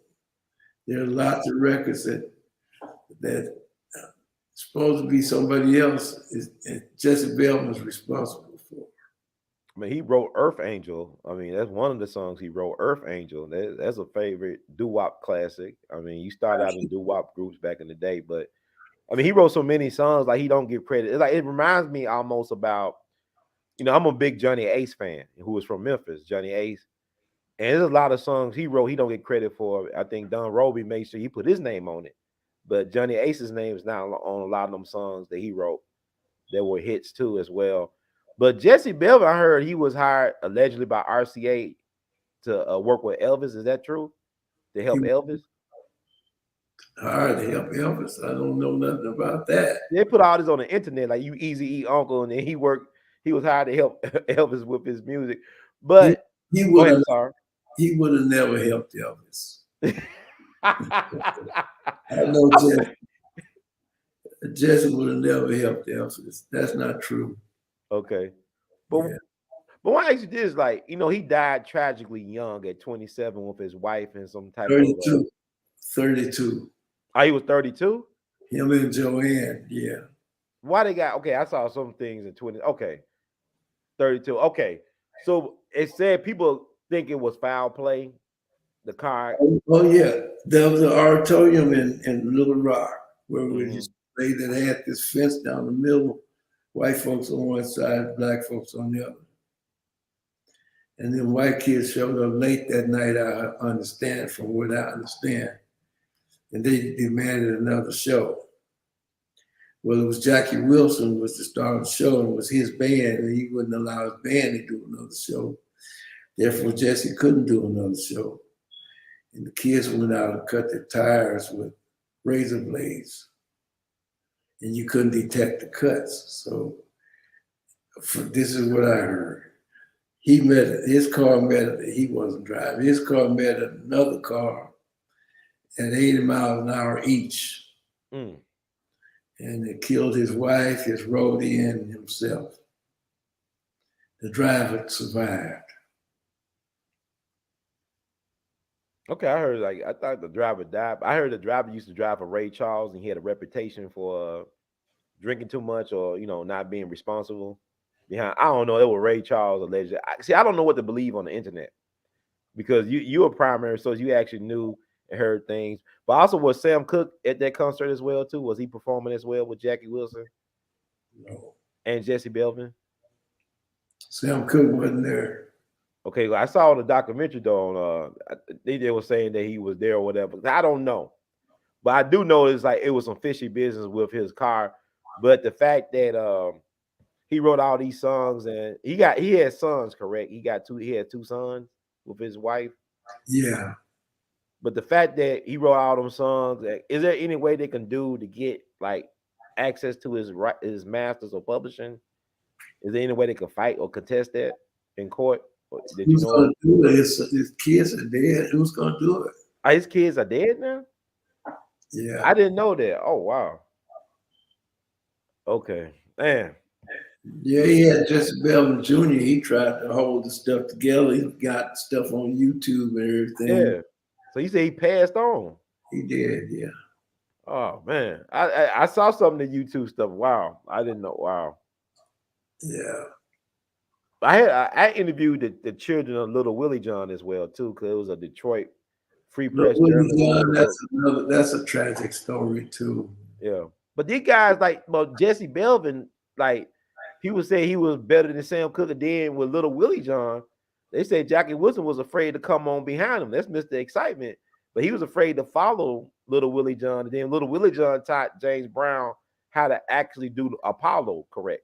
there are lots of records that supposed to be somebody else is Jesse Belvin was responsible for. I mean, he wrote Earth Angel. I mean, that's one of the songs he wrote, Earth Angel. That's a favorite doo-wop classic. I mean, you started out in doo-wop groups back in the day, but I mean, he wrote so many songs like he don't give credit. It's like it reminds me almost about, I'm a big Johnny Ace fan, who was from Memphis, Johnny Ace. And there's a lot of songs he wrote he don't get credit for. I think Don Roby made sure he put his name on it, but Johnny Ace's name is not on a lot of them songs that he wrote that were hits too as well. But Jesse Belvin, I heard he was hired allegedly by RCA to work with Elvis. Is that true? To help He Elvis? hired to help Elvis. I don't know nothing about that. They put all this on the internet, like you Easy E Uncle, and then he worked. He was hired to help Elvis with his music. He, But he go would ahead, have sorry. he would have never helped Elvis. I know Jesse would have never helped Elvis. That's not true. Okay, but Yeah. but why actually this? Like, he died tragically young at 27 with his wife and some type of. 32. 32. Oh, he was 32. Him and Joanne, yeah. Why they got? Okay, I saw some things in 20. Okay, 32. Okay, so it said people think it was foul play. The car. Oh yeah. There was an auditorium in Little Rock where we Mhm. just played that had this fence down the middle, white folks on one side, black folks on the other. And then white kids showed up late that night, I understand, from what I understand. And they demanded another show. Well, it was Jackie Wilson was the star of the show, and it was his band, and he wouldn't allow his band to do another show. Therefore, Jesse couldn't do another show. And the kids went out and cut their tires with razor blades, and you couldn't detect the cuts. So this is what I heard. His car he wasn't driving. His car met another car at 80 miles an hour each. Mm. And it killed his wife, his roadie, and himself. The driver survived. Okay, I thought the driver died. I heard the driver used to drive for Ray Charles, and he had a reputation for drinking too much or not being responsible. Behind, I don't know. It was Ray Charles alleged. I don't know what to believe on the internet because you a primary source. You actually knew and heard things. But also, was Sam Cooke at that concert as well too? Was he performing as well with Jackie Wilson? No. And Jesse Belvin? Sam Cooke wasn't there. Okay, I saw the documentary though on they were saying that he was there or whatever. I don't know. But I do know it's like it was some fishy business with his car. But the fact that he wrote all these songs and he had sons, correct? He had two sons with his wife. Yeah. But the fact that he wrote all them songs, is there any way they can do to get like access to his masters or publishing? Is there any way they can fight or contest that in court? Did you Who's know? going to do it? His kids are dead. Who's going to do it? His kids are dead now? Yeah. I didn't know that. Oh wow. Okay. Man. Yeah, he had Jesse Belvin Jr. He tried to hold the stuff together. He got stuff on YouTube and everything. Yeah. So you say he passed on? He did, yeah. Oh man, I saw some of the YouTube stuff. Wow, I didn't know. Wow, Yeah. I interviewed the children of Little Willie John as well too, because it was a Detroit Free Look, Press Willie journalist that John, wrote. that's a tragic story too. Yeah, but these guys like, well, Jesse Belvin, like people say he was better than Sam Cooke. And then with Little Willie John, they said Jackie Wilson was afraid to come on behind him. That's Mr. Excitement, but he was afraid to follow Little Willie John. And then Little Willie John taught James Brown how to actually do Apollo correct.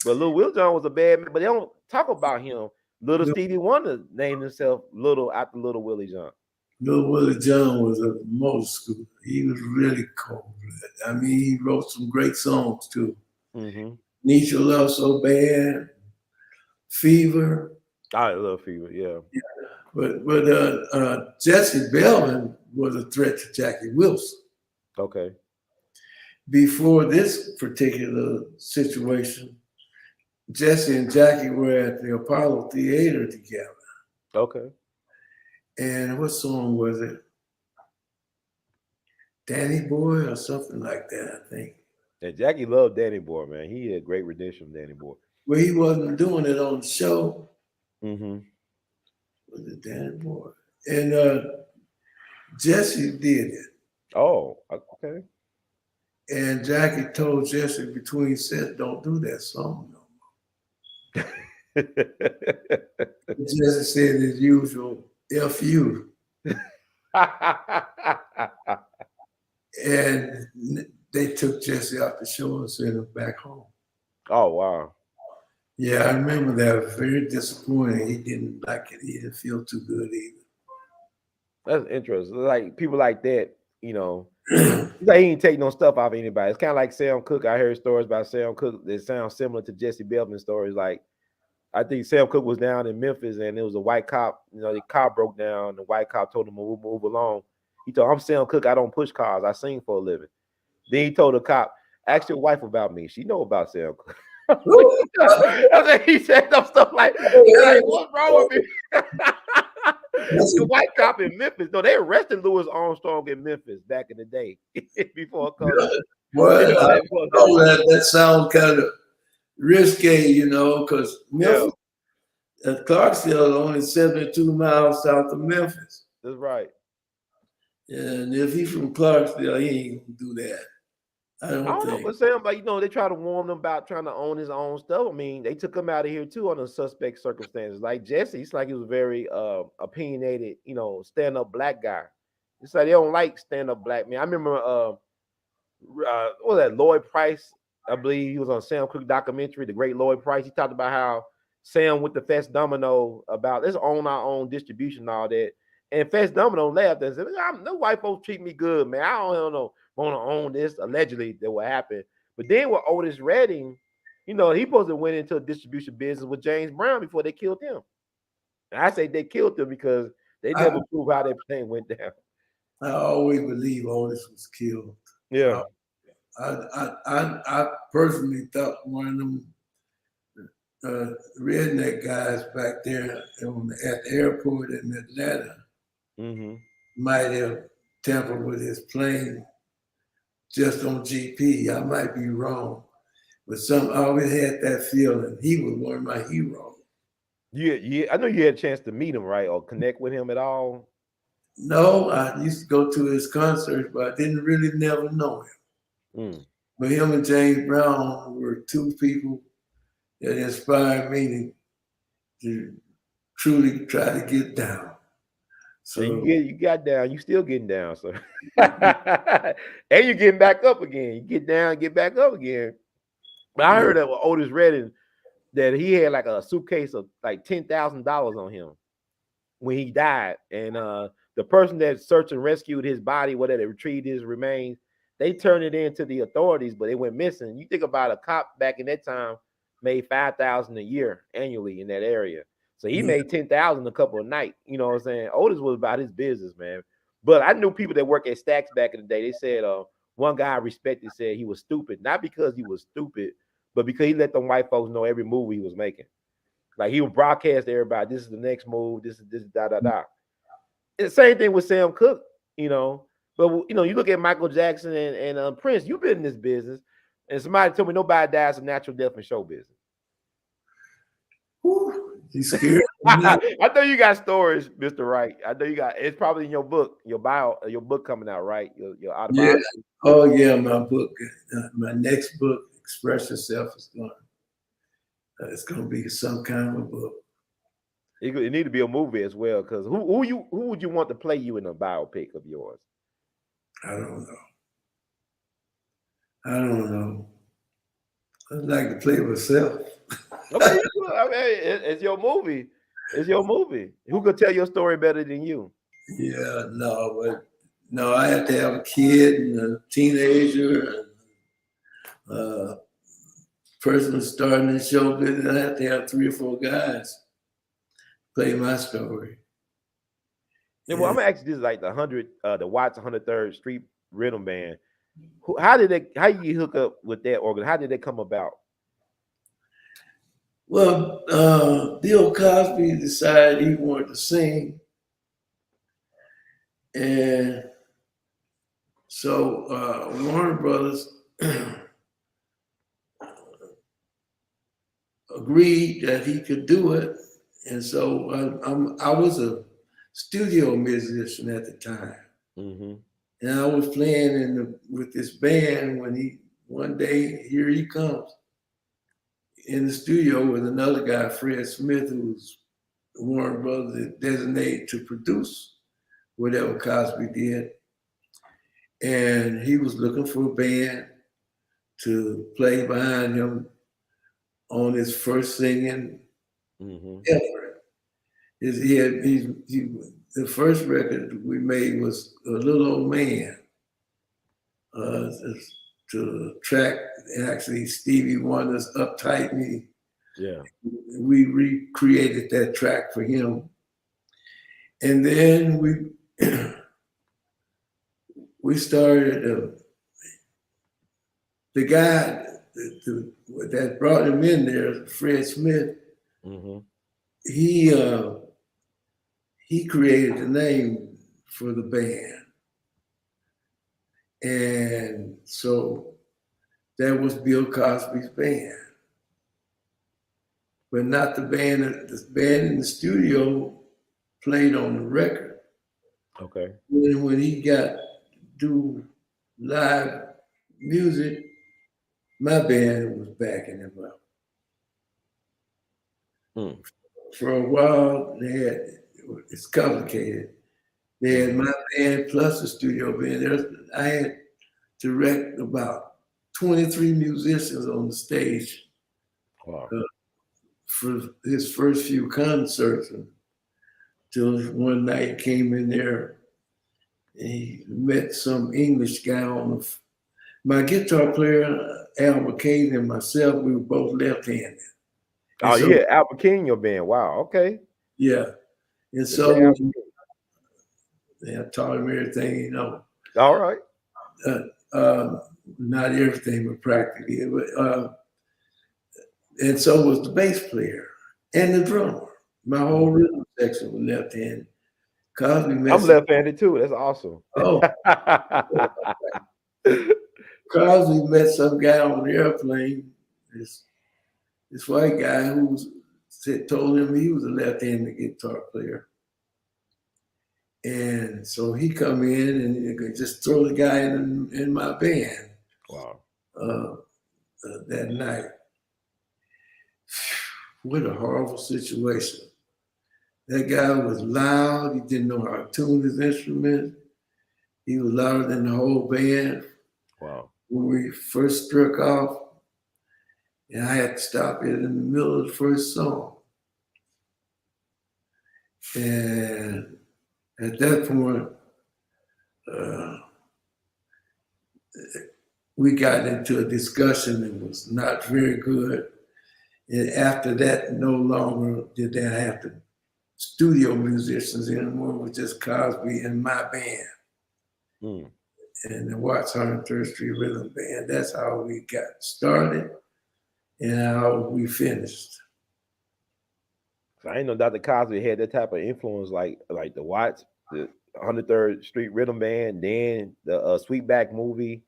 But Little Willie John was a bad man, but they don't talk about him. Little No, Stevie Wonder named himself Little after Little Willie John. no, Willie John was a motor scooter. He was really cold. I mean, he wrote some great songs too. Mm-hmm. Need Your Love So Bad, Fever. I love Fever, yeah. But Jesse Belvin was a threat to Jackie Wilson. Okay. Before this particular situation, Jesse and Jackie were at the Apollo Theater together. Okay. And what song was it? Danny Boy or something like that, I think. And Jackie loved Danny Boy, man. He had great rendition, Danny Boy. Well, he wasn't doing it on the show. Mm-hmm. Was it Danny Boy? And Jesse did it. Oh, okay. And Jackie told Jesse between sets, don't do that song no more. Jesse said his usual F you. And they took Jesse out the show and sent him back home. Oh, wow. Yeah, I remember that. It was very disappointing. He didn't like it. He didn't feel too good either. That's interesting. Like people like that, you know, like he ain't take no stuff off anybody. It's kind of like Sam Cooke. I heard stories about Sam Cooke that sound similar to Jesse Belvin stories. Like I think Sam Cooke was down in Memphis and there was a white cop. You know, the car broke down. The white cop told him to move along. He told, "I'm Sam Cooke. I don't push cars. I sing for a living." Then he told the cop, "Ask your wife about me. She know about Sam Cooke." I think he said some stuff like, "What's wrong with me?" The white cop in Memphis. No, they arrested Louis Armstrong in Memphis back in the day before COVID. Well, You know, I know that sounds kind of risque, because Memphis, Clarksville is only 72 miles south of Memphis. That's right. And if he's from Clarksville, he ain't gonna do that. I don't know, think. but Sam, but they try to warn him about trying to own his own stuff. I mean, they took him out of here too under suspect circumstances. Like Jesse, it's like he was a very opinionated, stand-up black guy. It's like they don't like stand-up black men. I remember what was that, Lloyd Price? I believe he was on Sam Cooke documentary, The Great Lloyd Price. He talked about how Sam with the Fest Domino about let's own our own distribution and all that. And Fest Domino laughed and said, "No white folks treat me good, man. I don't know, want to own this." Allegedly, that would happen. But then with Otis Redding, he supposed to went into a distribution business with James Brown before they killed him. And I say they killed him because they never proved how that plane went down. I always believe Otis was killed. Yeah. I personally thought one of them redneck guys back there at the airport in Atlanta might have tampered with his plane just on GP. I might be wrong, but I always had that feeling he was one of my heroes. Yeah, I know you had a chance to meet him, right, or connect with him at all. No, I used to go to his concerts, but I didn't really never know him. But him and James Brown were two people that inspired me to truly try to get down. So you got down, you still getting down, so and you're getting back up again. You get down, get back up again. But I heard that with Otis Redding that he had like a suitcase of like $10,000 on him when he died, and the person that searched and rescued his body, whether they retrieved his remains, they turned it in to the authorities, but it went missing. You think about a cop back in that time made $5,000 a year annually in that area. So he made $10,000 a couple of nights. You know what I'm saying? Otis was about his business, man. But I knew people that work at Stacks back in the day. They said one guy I respected said he was stupid, not because he was stupid, but because he let them white folks know every move he was making. Like he would broadcast to everybody, this is the next move, this is da da da. The same thing with Sam Cooke, but But you know, you look at Michael Jackson and Prince. You've been in this business, and somebody told me nobody dies a natural death in show business. Whew, you scared me? I know you got stories, Mr. Wright. I know you got. It's probably in your book, your book coming out, right? Your Yeah. autobiography. Oh yeah, my book, my next book, Express Yourself, is going. It's going to be some kind of a book. It need to be a movie as well. Because who would you want to play you in a biopic of yours? I don't know. I don't know. I'd like to play myself. Okay, it's your movie. It's your movie. Who could tell your story better than you? Yeah, no, but no, I have to have a kid and a teenager and person starting the show business. I have to have 3 or 4 guys play my story. Yeah, well, I'm gonna ask you this: like the Watts 103rd Street Rhythm Band. How you hook up with that organ? How did that come about? Well, Bill Cosby decided he wanted to sing, and so Warner Brothers agreed that he could do it, and so I was a studio musician at the time, and I was playing with this band when one day here he comes in the studio with another guy, Fred Smith, who's Warner Brothers designated to produce whatever Cosby did, and he was looking for a band to play behind him on his first singing effort. The first record we made was A Little Old Man. To track actually Stevie Wonder's Uptight Me. Yeah. We recreated that track for him. And then we started, the guy that brought him in there, Fred Smith, he created the name for the band. And so that was Bill Cosby's band. But not the band. The band in the studio played on the record. Okay. When he got do live music, my band was backing him up. For a while, it's complicated. They had my band plus the studio band. I had to direct about 23 musicians on the stage. Wow. For his first few concerts, until one night came in there and he met some English guy my guitar player, A.L.L, and myself, we were both left-handed. Oh, so, yeah, Al McKay in your band. Wow, okay. Yeah. And so I taught him everything, you know. All right. Not everything, but practically. And so was the bass player and the drummer. My whole rhythm section was left-handed. I'm left-handed too. That's awesome. Oh. Crosby met some guy on the airplane. This white guy who told him he was a left-handed guitar player. And so he come in and just throw the guy in my band. Wow. That night. What a horrible situation. That guy was loud. He didn't know how to tune his instrument. He was louder than the whole band. Wow. When we first struck off, and I had to stop it in the middle of the first song. And at that point, we got into a discussion that was not very good. And after that, no longer did they have the studio musicians anymore. It was just Cosby and my band. And the Watts 103rd Street Rhythm Band. That's how we got started and how we finished. I didn't know Dr. Cosby had that type of influence like the Watts. 103rd Street Rhythm Band, then the Sweetback movie.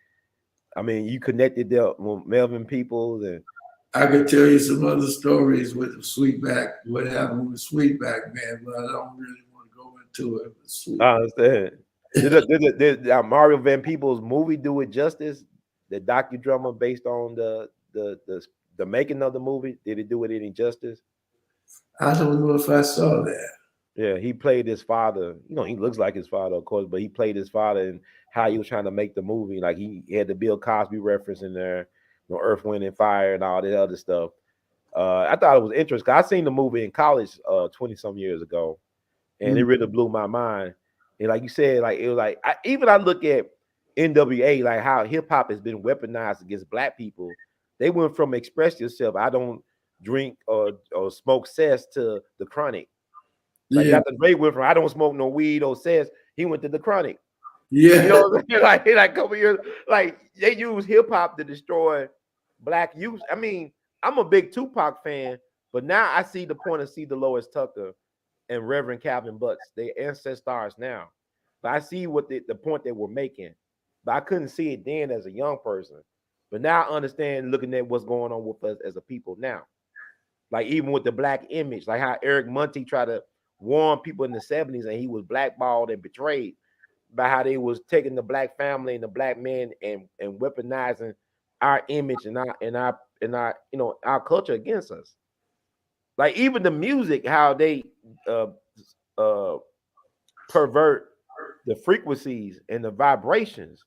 I mean, you connected there with Melvin Peoples and I could tell you some other stories with Sweetback, what happened with Sweetback, man, but I don't really want to go into it with I Sweet. understand. Did Mario Van Peebles movie do it justice? The docudrama based on the making of the movie, did it do it any justice? I don't know if I saw that. Yeah, he played his father. You know, he looks like his father, of course, but he played his father and how he was trying to make the movie. Like he had the Bill Cosby reference in there, you know, Earth, Wind, and Fire, and all that other stuff. I thought it was interesting. I seen the movie in college 20 some years ago, and it Mm. really blew my mind. And like you said, like it was like I look at NWA, like how hip hop has been weaponized against black people. They went from express yourself, I don't drink or smoke cess to the chronic. Like Yeah, Dr. Dre went from I don't smoke no weed or cess, he went to the chronic. You know yeah, what I'm saying? Like a couple years, like they use hip hop to destroy black youth. I mean, I'm a big Tupac fan, but now I see the point of C. Dolores Tucker and Reverend Calvin Butts. They ancestors now. But I see what the point they were making. But I couldn't see it then as a young person. But now I understand looking at what's going on with us as a people now. Like even with the black image, like how Eric Monty tried to warn people in the 70s and he was blackballed and betrayed by how they was taking the black family and the black men and weaponizing our image and our our culture against us. Like even the music, how they uh uh pervert the frequencies and the vibrations.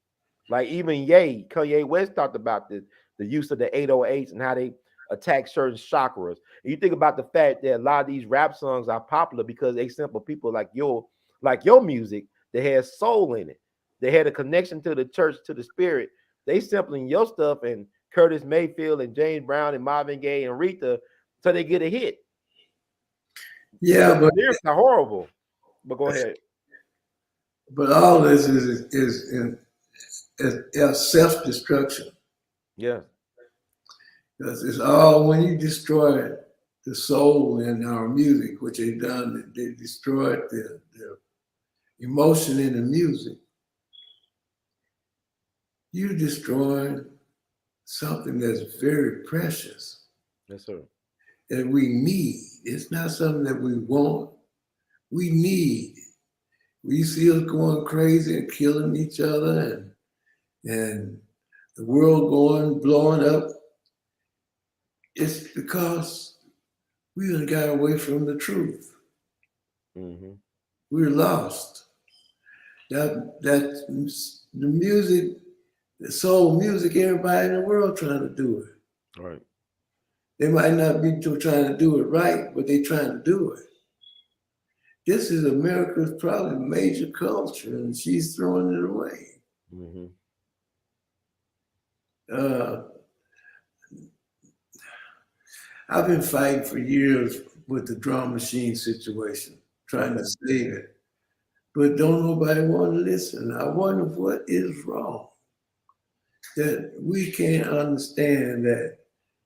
Like even Kanye West talked about the use of the 808s and how they attack certain chakras. And you think about the fact that a lot of these rap songs are popular because they simple people like your music that has soul in it. They had a connection to the church, to the spirit. They sampling your stuff and Curtis Mayfield and James Brown and Marvin Gaye and Rita so they get a hit. But yeah, the lyrics are horrible. But go ahead. but all this is self destruction. Yeah. Because it's all when you destroy the soul in our music, which they done, they destroyed the emotion in the music. You destroying something that's very precious Yes, sir. that we need. It's not something that we want. We need. We see us going crazy and killing each other and the world going blowing up. It's because we done got away from the truth. Mm-hmm. We're lost. That the music, the soul music, everybody in the world trying to do it. All right. They might not be trying to do it right, but they trying to do it. This is America's probably major culture, and she's throwing it away. Mm-hmm. Uh, I've been fighting for years with the drum machine situation, trying to Okay. save it, but don't nobody want to listen. I wonder what is wrong that we can't understand that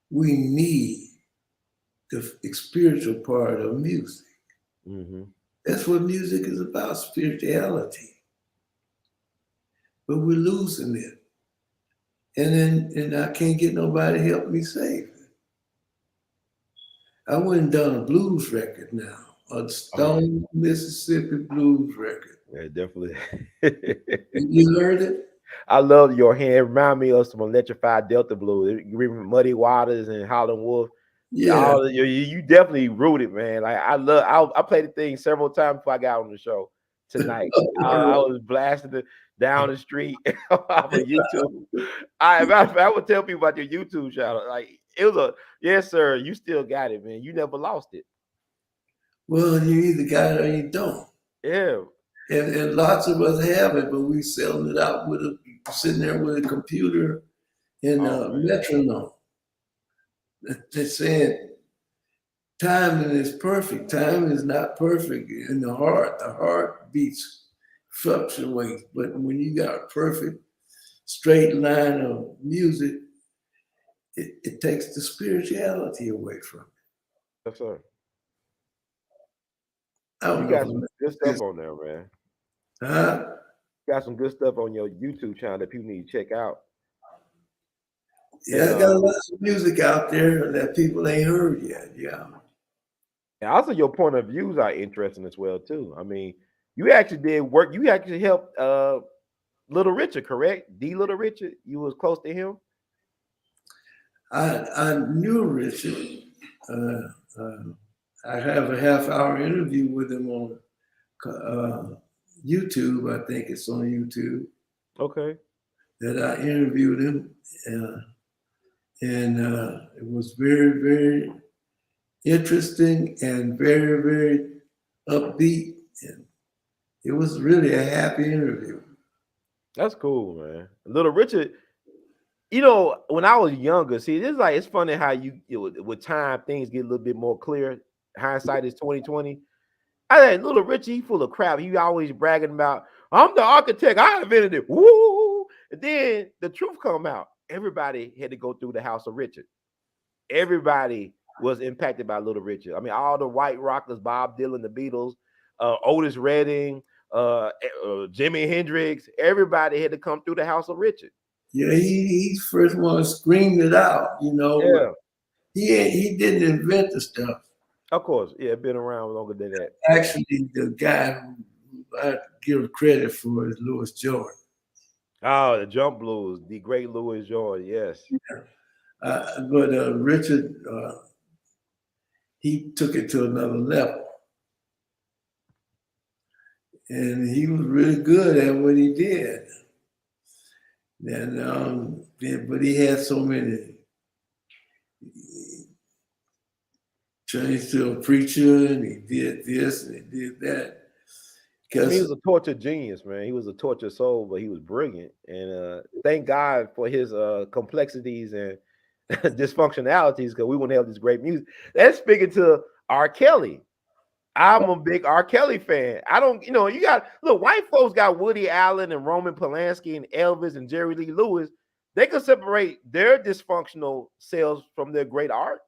we need the spiritual part of music. Mm-hmm. That's what music is about, spirituality. But we're losing it. And I can't get nobody to help me save it. I went and done a blues record now, a Oh, Stone, Mississippi blues record. yeah, definitely. You heard it? I love your hand. Remind me of some electrified Delta Blues. You remember Muddy Waters and Howlin' Wolf. Yeah. All you definitely rooted, man. Like I love. I played the thing several times before I got on the show tonight. I was blasting it down the street off of YouTube. Matter of fact, I would tell people about your YouTube channel. Like it was a yes, sir. You still got it, man. You never lost it. Well, you either got it or you don't. Yeah. And lots of us have it, but we selling it out with sitting there with a computer and Oh a man. metronome. They're saying timing is perfect. Time is not perfect in the heart. The heart beats fluctuates, but when you got a perfect straight line of music, it takes the spirituality away from it. Yes, sir. I You don't know got if some I'm good stuff this. on there, man. Huh? Got some good stuff on your YouTube channel that people need to check out. And Yeah, I got a lot of music out there that people ain't heard yet. Yeah. and also your point of views are interesting as well too. I mean, you actually did work. You actually helped Little Richard, correct? D Little Richard. You was close to him. I knew Richard. Uh, uh, I have a half-hour interview with him on YouTube. I think it's on YouTube Okay. that I interviewed him, uh, and it was very, very interesting and very, very upbeat. And it was really a happy interview. That's cool, man. Little Richard, you know, when I was younger, see, this is like it's funny how with time things get a little bit more clear. Hindsight is 2020. I think Little Richie, he full of crap. He always bragging about, I'm the architect, I invented it. Woo! And then the truth come out. Everybody had to go through the house of Richard. Everybody was impacted by Little Richard. I mean, all the white rockers, Bob Dylan, the Beatles, Otis Redding, Jimi Hendrix, everybody had to come through the house of Richard. Yeah, he's first one screamed it out, but Yeah, he didn't invent the stuff. of course. Yeah, been around longer than that. Actually, the guy who I give credit for is Louis Jordan. Oh, the Jump Blues, the great Louis Jordan. Yes. But Richard, he took it to another level. And he was really good at what he did. And but he had so many. He changed to a preacher, and he did this and he did that. I mean, he was a tortured genius, man. He was a tortured soul, but he was brilliant. And thank God for his complexities and dysfunctionalities, because we wouldn't have this great music. That's speaking to R. Kelly. I'm a big R. Kelly fan. I don't, you got look, white folks got Woody Allen and Roman Polanski and Elvis and Jerry Lee Lewis. They can separate their dysfunctional selves from their great art.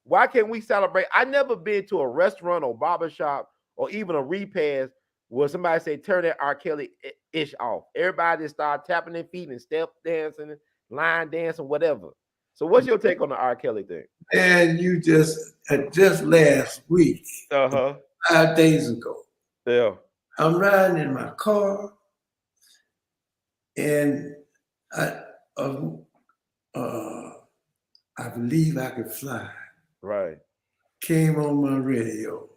Why can't we celebrate? I never been to a restaurant or barbershop or even a repast where somebody say turn that R. Kelly ish off. Everybody just start tapping their feet and step dancing, line dancing, whatever. So what's your take on the R. Kelly thing? And you just last week, 5 days ago, Yeah, I'm riding in my car, and I believe I could fly. right. Came on my radio.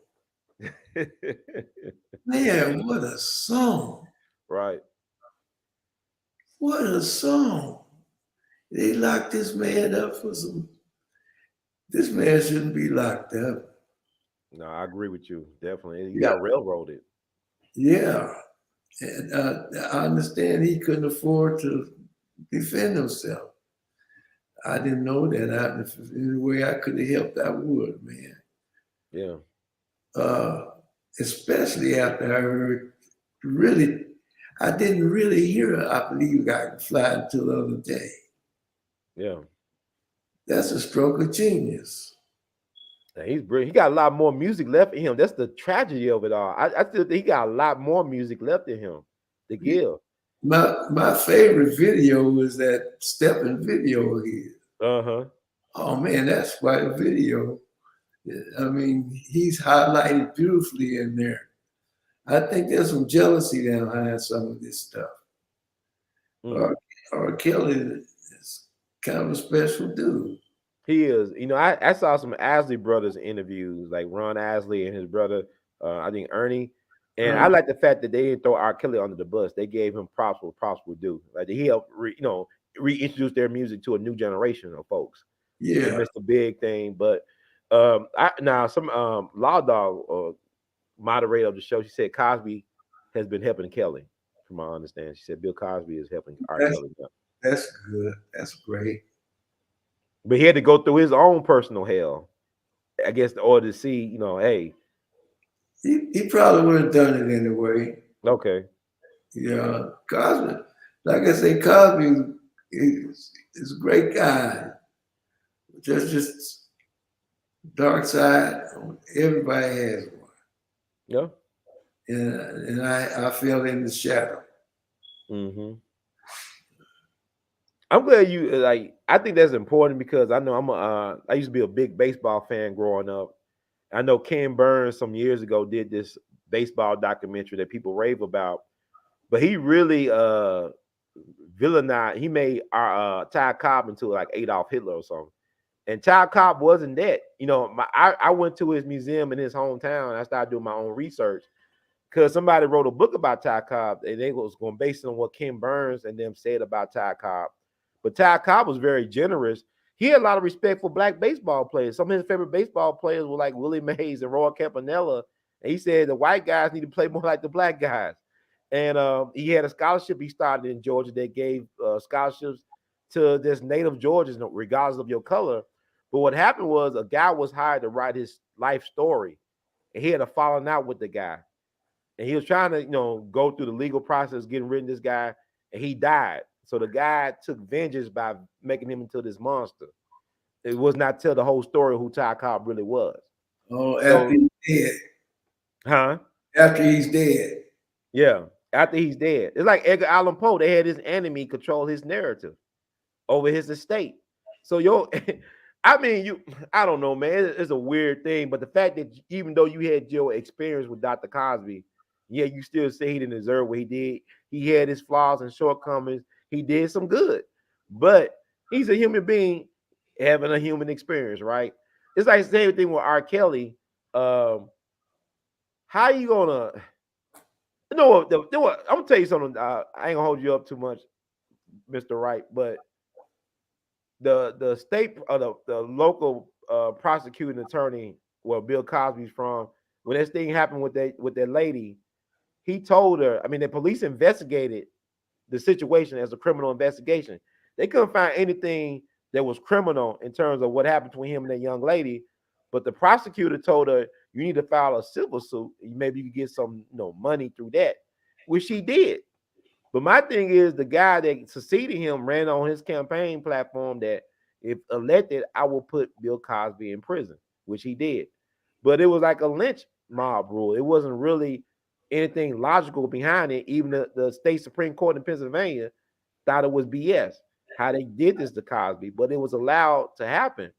Man, what a song! Right. What a song! They locked this man up for some. This man shouldn't be locked up. No, I agree with you. Definitely. He got railroaded. Yeah. And I understand he couldn't afford to defend himself. I didn't know that. If there's any way I could have helped, I would, man. Yeah. Especially after I heard, really, I didn't really hear I Believe I Can Fly until the other day. Yeah. That's a stroke of genius. Yeah, he's brilliant. He got a lot more music left in him. That's the tragedy of it all. I still think he got a lot more music left in him to give. My favorite video was that stepping video of his. Oh man, that's quite a video. I mean, he's highlighted beautifully in there. I think there's some jealousy behind some of this stuff. R. Kelly is kind of a special dude. He is. I saw some Isley brothers interviews, like Ron Isley and his brother, I think Ernie. And I like the fact that they didn't throw R. Kelly under the bus. They gave him props what props would do. Like he helped, reintroduce their music to a new generation of folks. Yeah, and missed a big thing. But some Law Dog moderator of the show, she said Cosby has been helping Kelly. From my understanding, she said Bill Cosby is helping R. Kelly. That's good. That's great. But he had to go through his own personal hell, I guess, in order to see, hey. He probably would have done it anyway. Okay. Yeah, Cosby, like I say, Cosby is a great guy. Just dark side. Everybody has one. Yeah. and I fell in the shadow. Mm-hmm. I'm glad you like. I think that's important because I know I used to be a big baseball fan growing up. I know Ken Burns some years ago did this baseball documentary that people rave about, but he really villainized. He made our Ty Cobb into like Adolf Hitler or something. And Ty Cobb wasn't that. You know, I went to his museum in his hometown. I started doing my own research because somebody wrote a book about Ty Cobb, and they was going based on what Ken Burns and them said about Ty Cobb. But Ty Cobb was very generous. He had a lot of respect for black baseball players. Some of his favorite baseball players were like Willie Mays and Roy Campanella. And he said the white guys need to play more like the black guys. And he had a scholarship he started in Georgia that gave scholarships to this native Georgians, regardless of your color. But what happened was a guy was hired to write his life story, and he had a falling out with the guy. And he was trying to, go through the legal process, getting rid of this guy, and he died. So the guy took vengeance by making him into this monster. It was not tell the whole story of who Ty Cobb really was. Oh, after So, he's dead. huh? After he's dead. Yeah, after he's dead. It's like Edgar Allan Poe. They had his enemy control his narrative over his estate. So I mean, I don't know, man. It's a weird thing, but the fact that even though you had your experience with Dr. Cosby, yeah, you still say he didn't deserve what he did. He had his flaws and shortcomings. He did some good, but he's a human being having a human experience, right? It's like the same thing with R. Kelly. How you gonna? I'm gonna tell you something. I ain't gonna hold you up too much, Mr. Wright, but the state or the local prosecuting attorney where Bill Cosby's from, when this thing happened with that lady, he told her. I mean, the police investigated the situation as a criminal investigation. They couldn't find anything that was criminal in terms of what happened between him and that young lady. But the prosecutor told her, you need to file a civil suit. Maybe you can get some money through that, which she did. But my thing is the guy that succeeded him ran on his campaign platform that if elected, I will put Bill Cosby in prison, which he did. But it was like a lynch mob rule. It wasn't really anything logical behind it. Even the state Supreme Court in Pennsylvania thought it was BS how they did this to Cosby, but it was allowed to happen.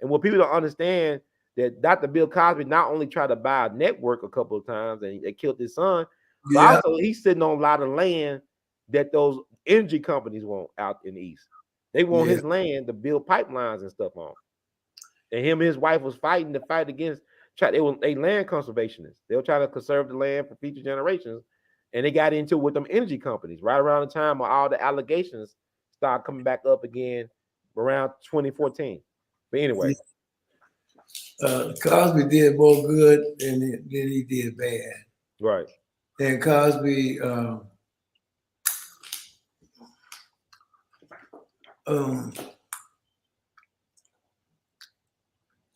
And what people don't understand that Dr. Bill Cosby not only tried to buy a network a couple of times and they killed his son, but Yeah. also he's sitting on a lot of land that those energy companies want out in the East. They want Yeah. his land to build pipelines and stuff on. And him and his wife was fighting to fight against. They were land conservationists. They were trying to conserve the land for future generations, and they got into it with them energy companies right around the time where all the allegations started coming back up again around 2014. But anyway, Cosby did more good than he did bad. right. And Cosby, I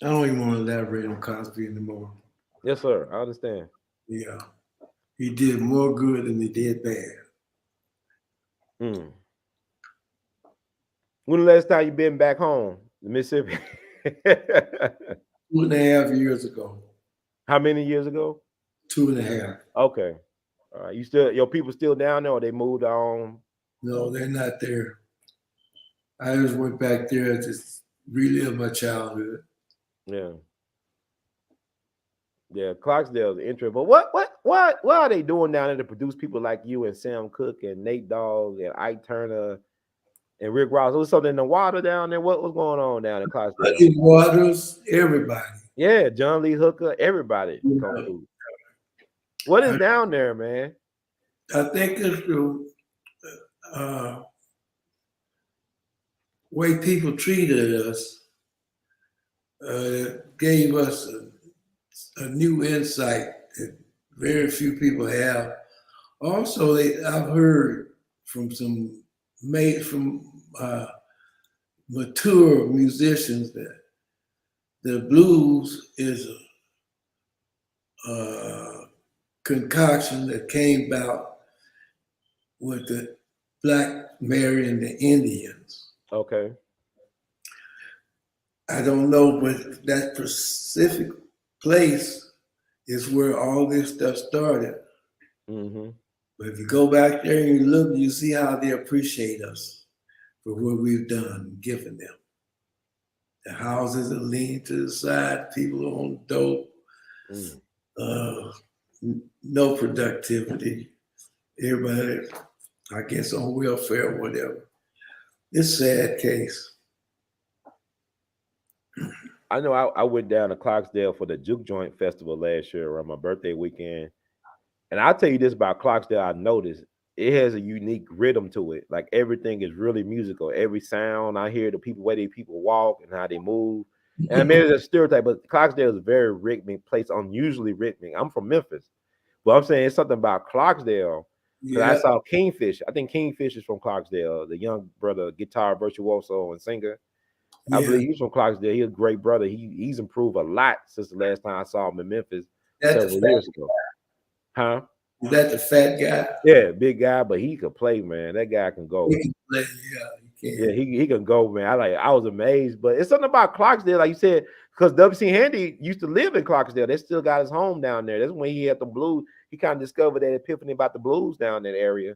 don't even want to elaborate on Cosby anymore. Yes, sir. I understand. Yeah. He did more good than he did bad. Mm. When the last time you been back home, Mississippi? 2.5 years ago. How many years ago? 2.5. Okay. All right. Your people still down there, or they moved on? No, they're not there. I just went back there to relive my childhood. Yeah. Yeah, Clarksdale's interesting. But what are they doing down there to produce people like you and Sam Cooke and Nate Dogg and Ike Turner and Rick Ross? Was something in the water down there? What was going on down in Clarksdale? Muddy Waters, everybody. Yeah, John Lee Hooker, everybody come Yeah. through. What is down there, man? I think it's the way people treated us gave us a new insight that very few people have. Also, I've heard from some mature musicians that the blues is a concoction that came about with the black marrying the Indians. Okay. I don't know, but that specific place is where all this stuff started. Mm-hmm. But if you go back there and you look, you see how they appreciate us for what we've done, given them. The houses are leaning to the side, people are on dope, Mm. uh, no productivity. Everybody, I guess, on welfare or whatever. It's a sad case. I know I went down to Clarksdale for the Juke Joint Festival last year around my birthday weekend. And I'll tell you this about Clarksdale, I noticed it has a unique rhythm to it. Like everything is really musical. Every sound I hear, the people, way they people walk and how they move. And I mean, it's a stereotype, but Clarksdale is a very rhythmic place, unusually rhythmic. I'm from Memphis, but I'm saying it's something about Clarksdale because I Yeah, saw Kingfish. I think Kingfish is from Clarksdale, the young brother, guitar virtuoso and singer. I yeah. believe he's from Clarksdale. He's a great brother. He's improved a lot since the last time I saw him in Memphis That the several fat, years ago. Huh? is that the fat guy? Yeah, big guy, but he could play, man. That guy can He go. can play. Yeah, he Yeah, can. he can go, man. I was amazed, but it's something about Clarksdale, like you said, because WC Handy used to live in Clarksdale. They still got his home down there. That's when he had the blues. He kind of discovered that epiphany about the blues down that area.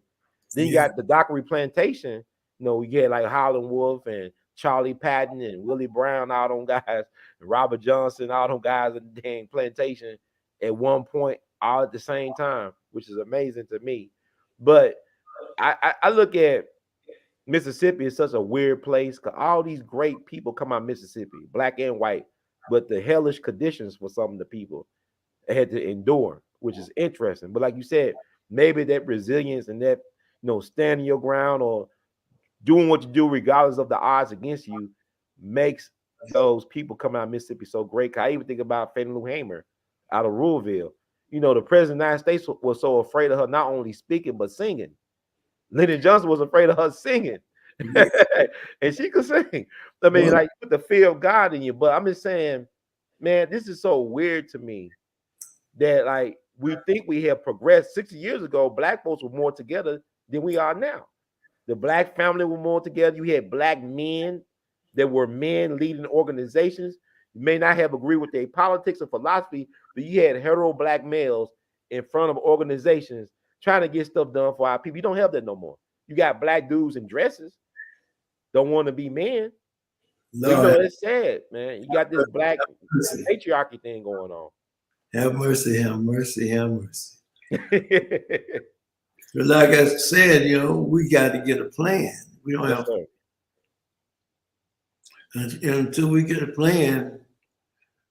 Then you Yeah, got the Dockery Plantation. You know, you had like Howlin' Wolf and Charlie Patton and Willie Brown, all them guys, and Robert Johnson, all them guys in the dang plantation at one point, all at the same time, which is amazing to me. But I look at Mississippi is such a weird place because all these great people come out of Mississippi, black and white, but the hellish conditions for some of the people had to endure, which is interesting. But like you said, maybe that resilience and that standing your ground or doing what you do regardless of the odds against you makes those people come out of Mississippi so great. 'Cause I even think about Fannie Lou Hamer out of Louisville. The president of the United States was so afraid of her not only speaking but singing. Lyndon Johnson was afraid of her singing. yeah. And she could sing. I mean, Well, like put the fear of God in you. But I'm just saying, man, this is so weird to me that like we think we have progressed. 60 years ago, black folks were more together than we are now. The black family were more together. You had black men that were men leading organizations. You may not have agreed with their politics or philosophy, but you had hetero black males in front of organizations trying to get stuff done for our people. You don't have that no more. You got black dudes in dresses, don't want to be men. But Lord, it's sad, man. You got this black mercy. patriarchy thing going on. Have mercy, have mercy, have mercy. But like I said, we got to get a plan. We don't Yes, have, sir. until we get a plan,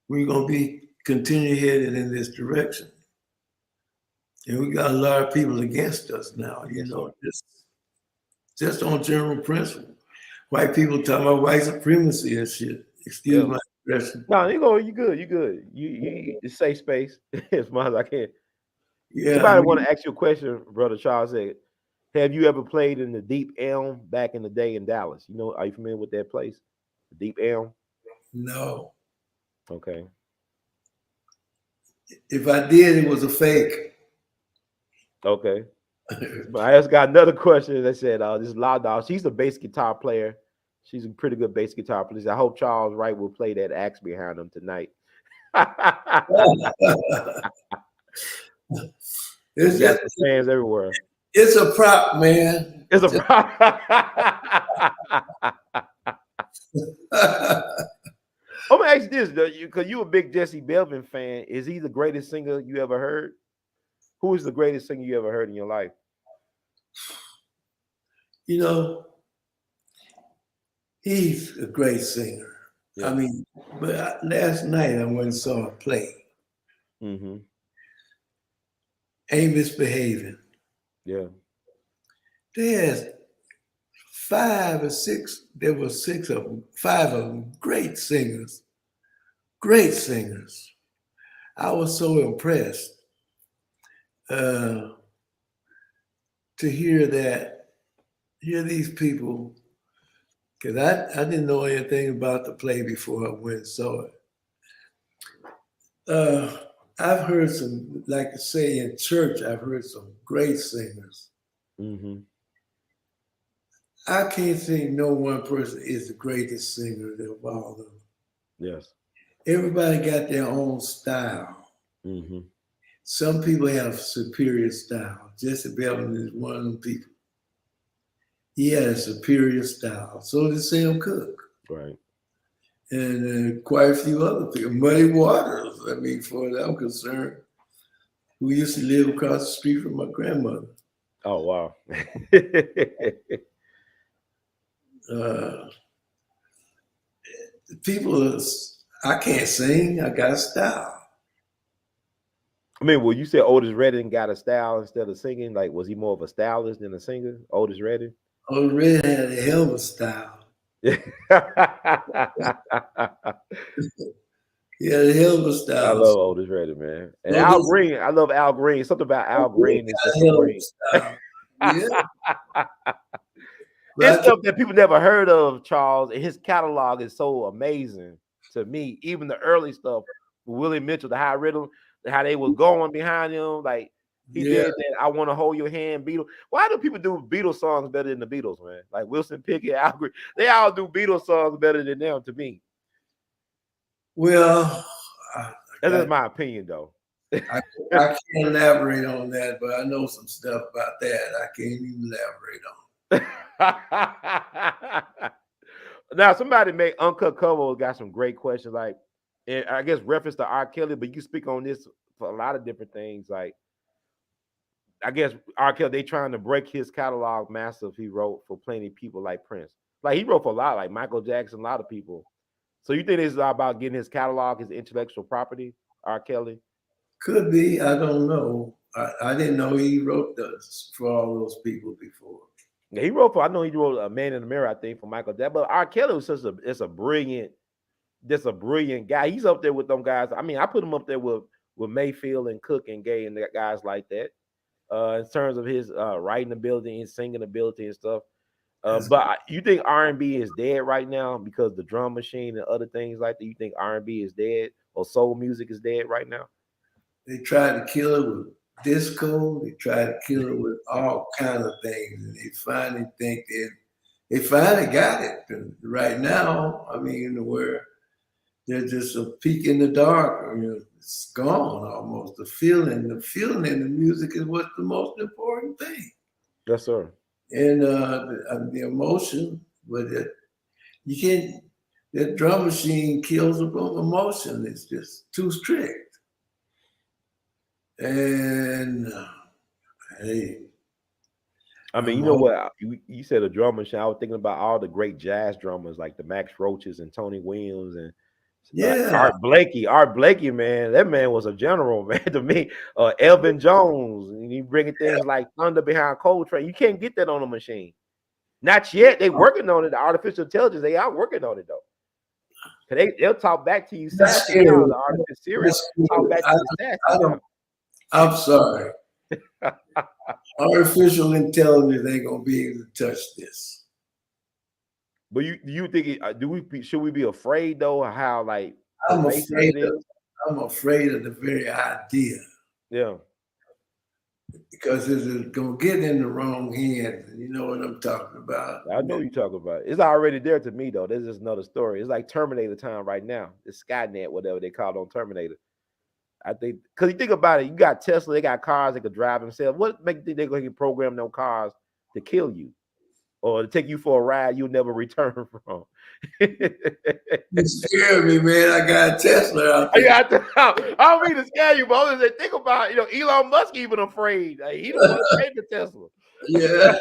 we're going to be continue headed in this direction. And we got a lot of people against us now, Yes, sir. just on general principle. White people talking about white supremacy and shit. Excuse Yeah. my expression. No, you good. You good. You it's safe space as much as I can. Yeah, I Somebody want mean, to ask you a question, brother Charles. Said, have you ever played in the Deep Elm back in the day in Dallas? Are you familiar with that place? The Deep Elm. no. Okay. If I did, it was a fake. Okay. But I just got another question. They said, this is Loud Dog. She's a bass guitar player. She's a pretty good bass guitar player. I hope Charles Wright will play that axe behind him tonight. It's We got just, some fans everywhere. it's a prop, man. It's a problem. I'm gonna ask you this, because you a big Jesse Belvin fan. Is he the greatest singer you ever heard? Who is the greatest singer you ever heard in your life? you know, he's a great singer. Yeah. I mean, but last night I went and saw him play. Mm-hmm. Ain't misbehaving. Yeah. There's 5 or 6. There were 6 of them, 5 of them. Great singers. Great singers. I was so impressed to hear these people, because I didn't know anything about the play before I went and saw it. I've heard some, like I say, in church, I've heard some great singers. Mm-hmm. I can't think no one person is the greatest singer of all of them. Yes. Everybody got their own style. Mm-hmm. Some people have superior style. Jesse Belvin is one of them people. He had a superior style. So did Sam Cooke. Right. And quite a few other people. Muddy Waters, I mean, for that I'm concerned, who used to live across the street from my grandmother. Oh wow. Uh, people, I can't sing. I got style. I mean, well, you said Otis Redding got a style instead of singing. Like, was he more of a stylist than a singer? Otis Redding. Old Red had a hell of a style. He had a hell of a I style. love Otis Redding, man. And So Al this Green, I love Al Green. Something about Al Green is got just a hell of a supreme. style. Yeah, but It's I can't, stuff that people never heard of, Charles, and his catalog is so amazing to me. Even the early stuff with Willie Mitchell, the high rhythm, how they was going behind him, like he yeah. did that. I want to hold your hand, Beatles. Why do people do Beatles songs better than the Beatles, man? Like Wilson Pickett, Al Green, they all do Beatles songs better than them. To me, Well, I that's just got. my opinion, though. I can't elaborate on that, but I know some stuff about that. I can't even elaborate on. Now, somebody made Uncut Cover got some great questions, like, and I guess reference to R. Kelly, but you speak on this for a lot of different things. Like, I guess R. Kelly, they trying to break his catalog massive. He wrote for plenty of people like Prince. Like, he wrote for a lot, like Michael Jackson, a lot of people. So you think this is all about getting his catalog, his intellectual property, R. Kelly? Could be. I don't know. I didn't know he wrote this for all those people before. Yeah, he wrote for, I know he wrote A Man in the Mirror, I think, for Michael Jackson. But R. Kelly was such a, it's a brilliant, just a brilliant guy. He's up there with them guys. I mean, I put him up there with Mayfield and Cook and Gay and guys like that. In terms of his writing ability and singing ability and stuff. That's, You think R&B is dead right now because the drum machine and other things like that? You think R&B is dead or soul music is dead right now? they tried to kill it with disco. They tried to kill it with all kinds of things, and they finally think they finally got it. And right now, I mean, where there's just a peak in the dark. You know, it's gone almost. The feeling in the music is what's the most important thing, Yes, sir. and the emotion. But you can't. That drum machine kills the emotion. It's just too strict. And hey, I mean, you I'm know hoping. what? You said a drum machine. I was thinking about all the great jazz drummers like the Max Roaches and Tony Williams and Yeah, Art Blakey. Art Blakey, man, that man was a general, man, to me. Elvin Jones, and you bringing things like Thunder Behind Coltrane. You can't get that on a machine. Not yet. They working on it. The artificial intelligence, they are working on it though. Cause they'll talk back to you that's sassy now. scary. The artificial Siri That's talk scary. back to you sassy I now. don't. I'm sorry. Artificial intelligence ain't gonna be able to touch this. But you think should we be afraid though of how like I'm pervasive afraid it of. is? I'm afraid of the very idea Yeah. because it's gonna get in the wrong hands. And you know what I'm talking about. I know you talk about it. It's already there to me though. This is another story. It's like Terminator time right now. It's Skynet, whatever they call it on Terminator. I think because you think about it, you got Tesla, they got cars that could drive themselves. What make you think they're going to program those cars to kill you or to take you for a ride you'll never return from? You scared me, man. I got a Tesla out there. I don't mean to scare you, but I was just think about Elon Musk even afraid. Like, he don't want to take the Tesla. Yeah.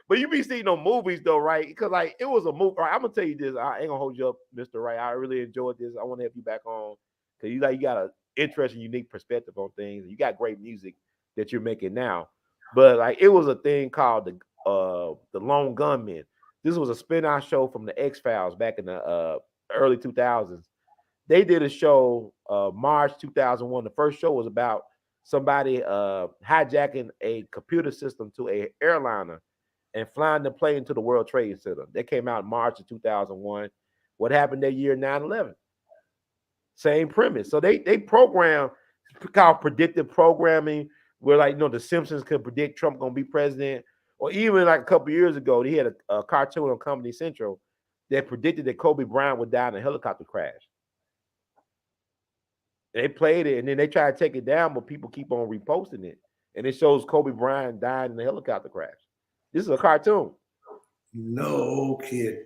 But you be seeing no movies though, right? Because like it was a movie. Right, I'm gonna tell you this. I ain't gonna hold you up, Mr. Wright. I really enjoyed this. I want to have you back on because you got an interesting, unique perspective on things. You got great music that you're making now. But like it was a thing called the Lone Gunmen. This was a spin-off show from the X Files back in the early 2000s. They did a show March 2001. The first show was about somebody hijacking a computer system to a airliner and flying the plane to the World Trade Center. That came out in March of 2001. What happened that year? 9/11. Same premise. So they program called predictive programming, where like the Simpsons could predict Trump gonna be president, or even like a couple years ago, they had a cartoon on Comedy Central that predicted that Kobe Bryant would die in a helicopter crash. They played it, and then they try to take it down, but people keep on reposting it, and it shows Kobe Bryant dying in the helicopter crash. This is a cartoon. No kid.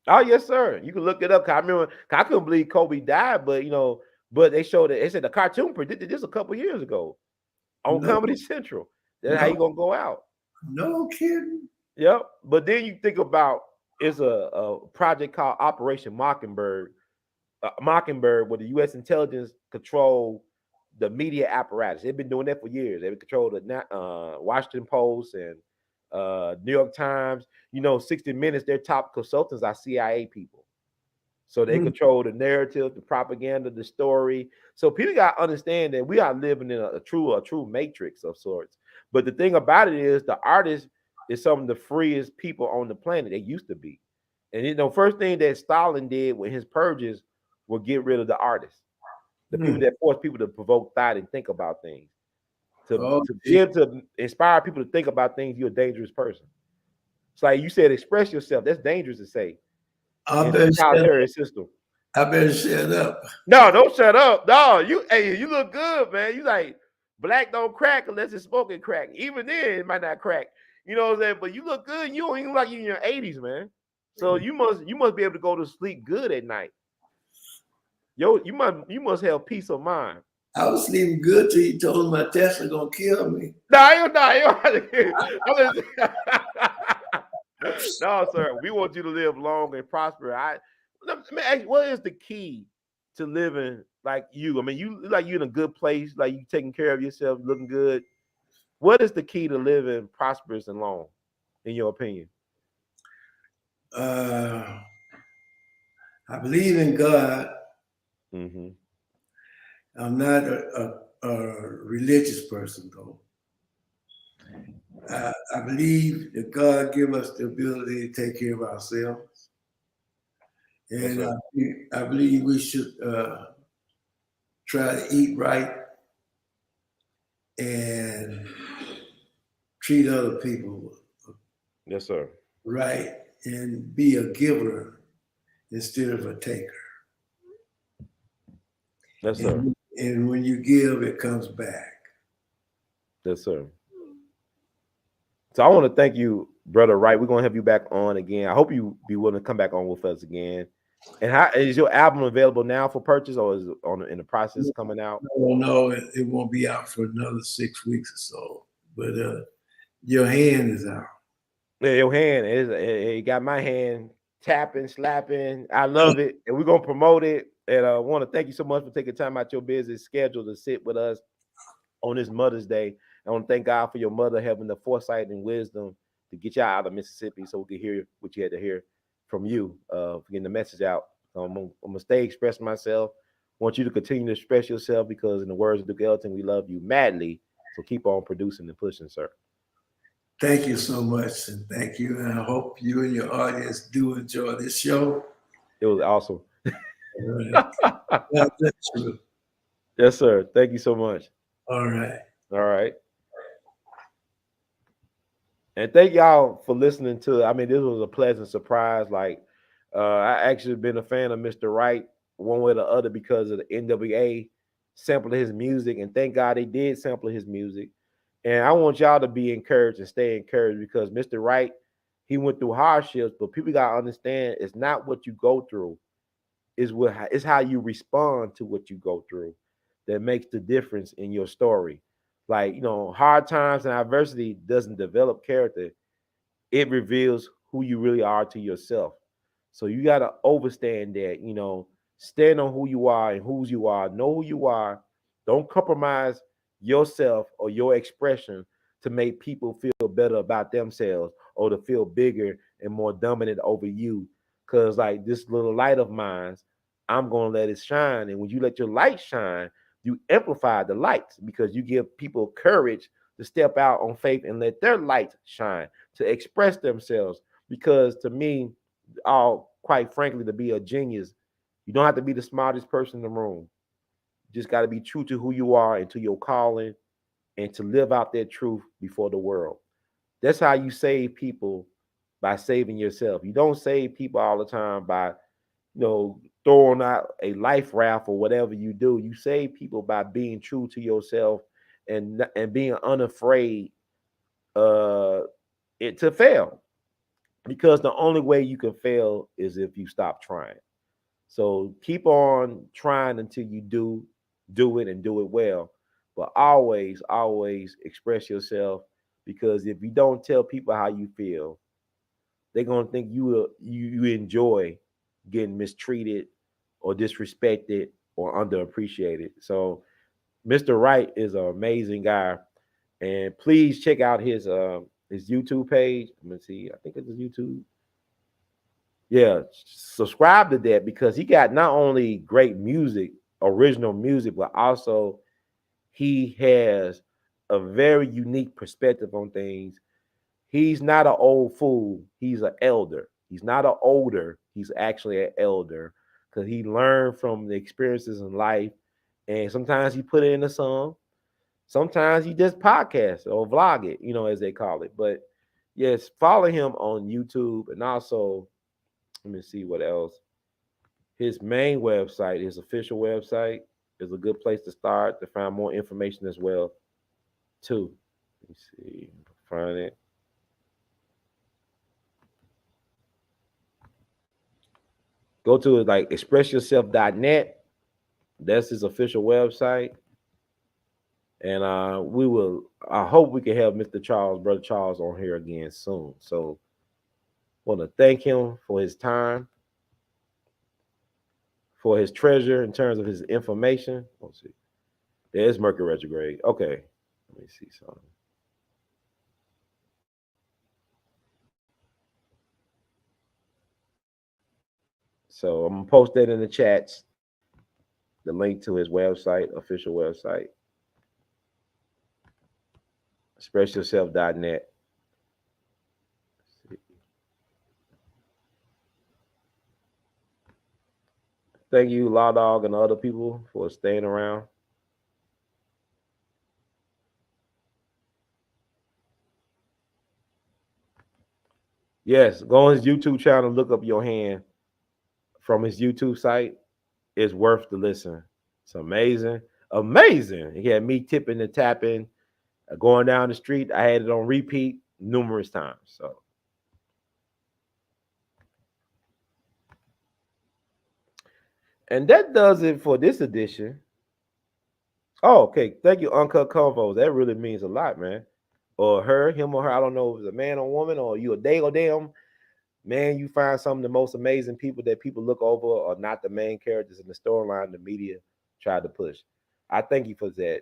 Oh yes, sir. You can look it up. 'Cause I remember I couldn't believe Kobe died, but but they showed it. They said the cartoon predicted this a couple years ago on No, Comedy Central. That's how no, you gonna go out. no kidding. Yep. But then you think about it's a project called Operation Mockingbird. Mockingbird, where the U.S. intelligence control the media apparatus. They've been doing that for years. They've controlled the Washington Post and New York Times. 60 Minutes. Their top consultants are CIA people. So they Mm, control the narrative, the propaganda, the story. So people got to understand that we are living in a true matrix of sorts. But the thing about it is, the artist is some of the freest people on the planet. They used to be, and first thing that Stalin did with his purges was get rid of the artists, the people mm. that force people to provoke thought and think about things. To Oh, to be able to inspire people to think about things, you're a dangerous person. It's like you said, express yourself. That's dangerous to say I in a better shut up. totalitarian system. I better shut up. No, don't shut up. No, you look good, man. You like black don't crack unless it's smoking crack. Even then, it might not crack. You know what I'm saying? But you look good. You don't even look like you in your 80s, man. So you must be able to go to sleep good at night. Yo, you must have peace of mind. I was sleeping good till you told me my Tesla gonna kill me. No, no, sir. We want you to live long and prosper. Let me ask you, what is the key to living like you? I mean, you in a good place, like you taking care of yourself, looking good. What is the key to living prosperous and long, in your opinion? Uh, I believe in God. Mm-hmm. I'm not a religious person though. I believe that God give us the ability to take care of ourselves, Yes, and sir. I believe we should try to eat right and treat other people Yes, sir. right and be a giver instead of a taker. Yes, sir. And when you give, it comes back. Yes, sir. So I want to thank you, brother Wright. We're gonna have you back on again. I hope you be willing to come back on with us again. And how is your album available now for purchase, or is it in the process of coming out? No, no, it won't be out for another 6 weeks or so. But your hand is out. Yeah, your hand is it got my hand tapping, slapping. I love it, and we're gonna promote it. And I want to thank you so much for taking time out your busy schedule to sit with us on this Mother's Day. I want to thank God for your mother having the foresight and wisdom to get you out of Mississippi so we could hear what you had to hear from you, for getting the message out. I'm gonna stay express myself. I want you to continue to express yourself because, in the words of Duke Ellington, we love you madly. So keep on producing and pushing, sir. Thank you so much, and thank you. And I hope you and your audience do enjoy this show. It was awesome. All right. God bless you. Yes, sir. Thank you so much. All right. All right. And thank y'all for listening to. I mean, this was a pleasant surprise. Like, I actually been a fan of Mr. Wright one way or the other because of the NWA sampling his music, and thank God they did sample his music. And I want y'all to be encouraged and stay encouraged because Mr. Wright, he went through hardships, but people gotta understand it's not what you go through, it's how you respond to what you go through that makes the difference in your story. Like, hard times and adversity doesn't develop character, it reveals who you really are to yourself. So you got to understand that, stand on who you are and whose you are, know who you are. Don't compromise yourself or your expression to make people feel better about themselves or to feel bigger and more dominant over you. Because, like, this little light of mine, I'm going to let it shine. And when you let your light shine, you amplify the lights because you give people courage to step out on faith and let their light shine, to express themselves. Because to me, all quite frankly, to be a genius, you don't have to be the smartest person in the room. You just got to be true to who you are and to your calling and to live out that truth before the world. That's how you save people, by saving yourself. You don't save people all the time by throwing out a life raft or whatever you do. You save people by being true to yourself and being unafraid uh it to fail, because the only way you can fail is if you stop trying. So keep on trying until you do it and do it well. But always express yourself, because if you don't tell people how you feel, they're gonna think you enjoy getting mistreated or disrespected or underappreciated. So Mr. Wright is an amazing guy, and please check out his YouTube page. Let me see. I think it's his YouTube. Yeah, subscribe to that, because he got not only great music, original music, but also he has a very unique perspective on things. He's not an old fool. He's an elder. He's not an older. He's actually an elder, because he learned from the experiences in life. And sometimes he put it in a song. Sometimes he just podcast or vlog it, as they call it. But yes, follow him on YouTube, and also let me see what else. His main website, his official website, is a good place to start to find more information as well, too. Let me see, find it. Go to it like expressyourself.net. That's his official website. And I hope we can have Mr. Charles, Brother Charles, on here again soon. So want to thank him for his time, for his treasure in terms of his information. Let's see. There's Mercury retrograde. Okay. Let me see something. So I'm gonna post that in the chats, the link to his website, official website, expressyourself.net. Thank you, Law Dog, and other people for staying around. Yes, go on his YouTube channel, look up Your Hand from his YouTube site. It's worth the listen. It's amazing. Amazing. He had me tipping and tapping, going down the street. I had it on repeat numerous times. So, and that does it for this edition. Oh, okay. Thank you, Uncut Convos. That really means a lot, man. Or her, him or her. I don't know if it's a man or woman, or you a day or damn man. You find some of the most amazing people that people look over are not the main characters in the storyline the media tried to push. I thank you for that.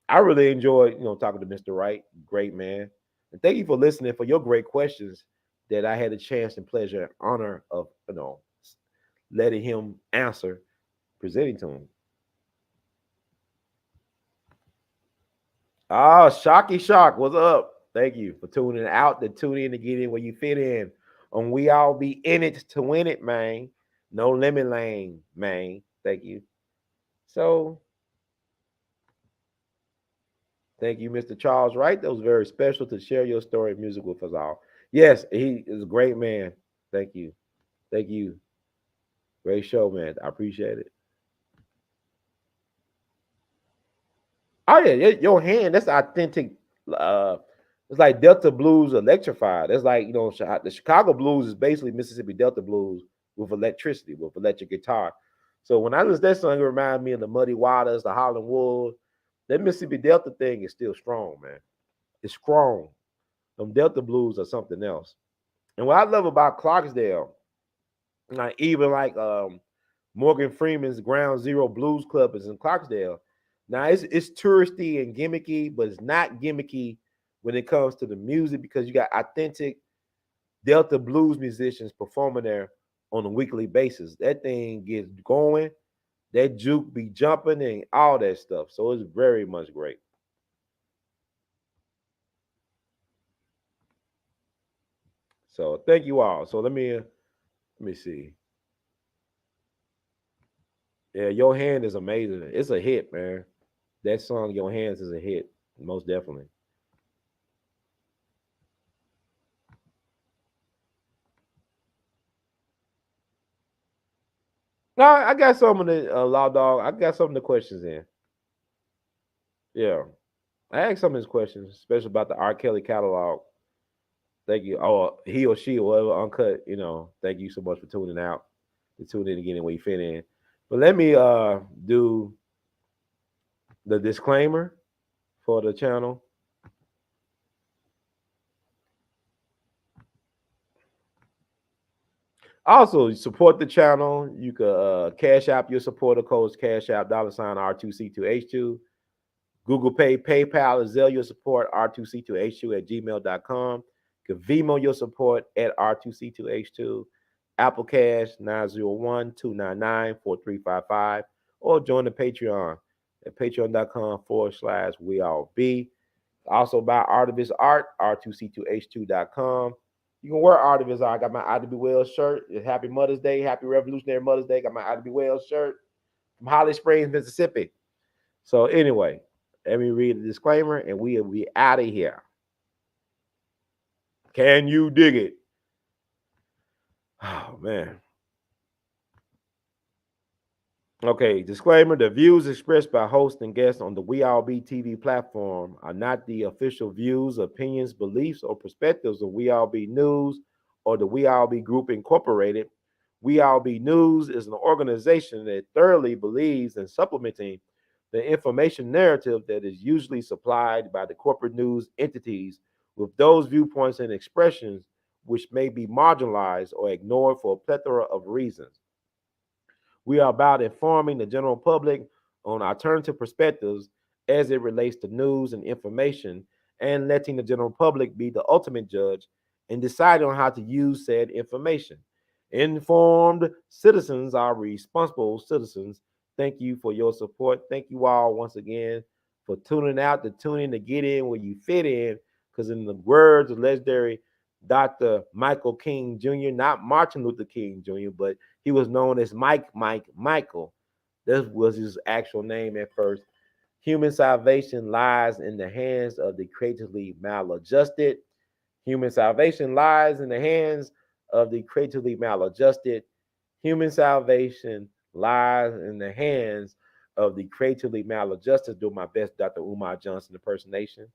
I really enjoyed, talking to Mr. Wright. Great man. And thank you for listening, for your great questions that I had the chance and pleasure and honor of, letting him answer, presenting to him. Oh, Shocky Shock, what's up? Thank you for tuning out, to tune in to get in where you fit in. And we all be in it to win it, man. No limit lane, man. Thank you. So, thank you, Mr. Charles Wright. That was very special to share your story of music with us all. Yes, he is a great man. Thank you. Thank you. Great show, man. I appreciate it. Oh yeah, your hand. That's authentic. Uh, it's like Delta blues electrified. It's like the Chicago blues is basically Mississippi Delta blues with electricity, with electric guitar. So when I listen to that song, it reminds me of the Muddy Waters, the Howlin' Wolves. That Mississippi Delta thing is still strong, man. It's strong. Them Delta blues are something else. And what I love about Clarksdale, like even like Morgan Freeman's Ground Zero Blues Club is in Clarksdale. Now it's touristy and gimmicky, but it's not gimmicky when it comes to the music, because you got authentic Delta blues musicians performing there on a weekly basis. That thing gets going, that juke be jumping and all that stuff. So it's very much great. So thank you all. So let me see. Yeah, Your Hand is amazing. It's a hit, man. That song Your Hands is a hit, most definitely. No, I got some of the law dog. I got some of the questions in. Yeah, I asked some of his questions, especially about the R. Kelly catalog. Thank you. Oh, he or she or whatever uncut. Thank you so much for tuning out. To tune in again where you fit in. But let me do the disclaimer for the channel. Also, support the channel. You can cash app your supporter codes, cash app $ R2C2H2. Google Pay, PayPal, and Zelle your support, R2C2H2 at gmail.com. You can Vimo your support at R2C2H2. Apple Cash 901-299-4355. Or join the Patreon at patreon.com/we all be. Also buy Art of His Art, R2C2H2.com. You can wear Art of His Art. I got my Ida B. Wells shirt. It's Happy Mother's Day. Happy Revolutionary Mother's Day. Got my Ida B. Wells shirt from Holly Springs, Mississippi. So anyway, let me read the disclaimer and we'll be out of here. Can you dig it? Oh, man. Okay, disclaimer. The views expressed by hosts and guests on the We All Be TV platform are not the official views, opinions, beliefs, or perspectives of We All Be News or the We All Be Group Incorporated. We All Be News is an organization that thoroughly believes in supplementing the information narrative that is usually supplied by the corporate news entities with those viewpoints and expressions which may be marginalized or ignored for a plethora of reasons. We are about informing the general public on alternative perspectives as it relates to news and information and letting the general public be the ultimate judge and decide on how to use said information. Informed citizens are responsible citizens. Thank you for your support. Thank you all once again for tuning out, to tune in, to get in where you fit in. Because in the words of legendary Dr. Michael King Jr., not Martin Luther King Jr., but he was known as Michael. This was his actual name at first. Human salvation lies in the hands of the creatively maladjusted. Human salvation lies in the hands of the creatively maladjusted. Human salvation lies in the hands of the creatively maladjusted. Do my best, Dr. Umar Johnson impersonation.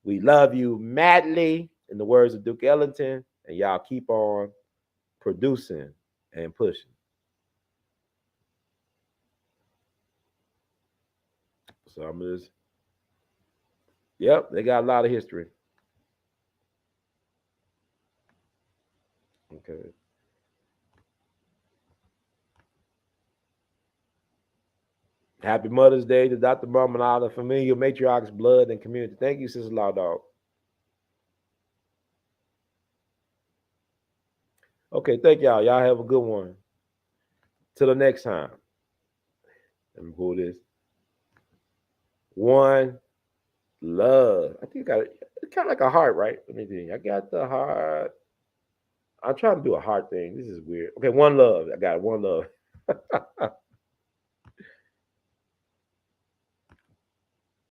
We love you madly, in the words of Duke Ellington, and y'all keep on producing and pushing. So I'm just, yep, they got a lot of history. Okay. Happy Mother's Day to Dr. Mom and all the familiar matriarchs, blood, and community. Thank you, Sister Law Dog. Okay, thank y'all. Y'all have a good one. Till the next time. Let me pull this. One love. I think I got it. It's kind of like a heart, right? Let me think. I got the heart. I'm trying to do a heart thing. This is weird. Okay, one love. I got it. One love.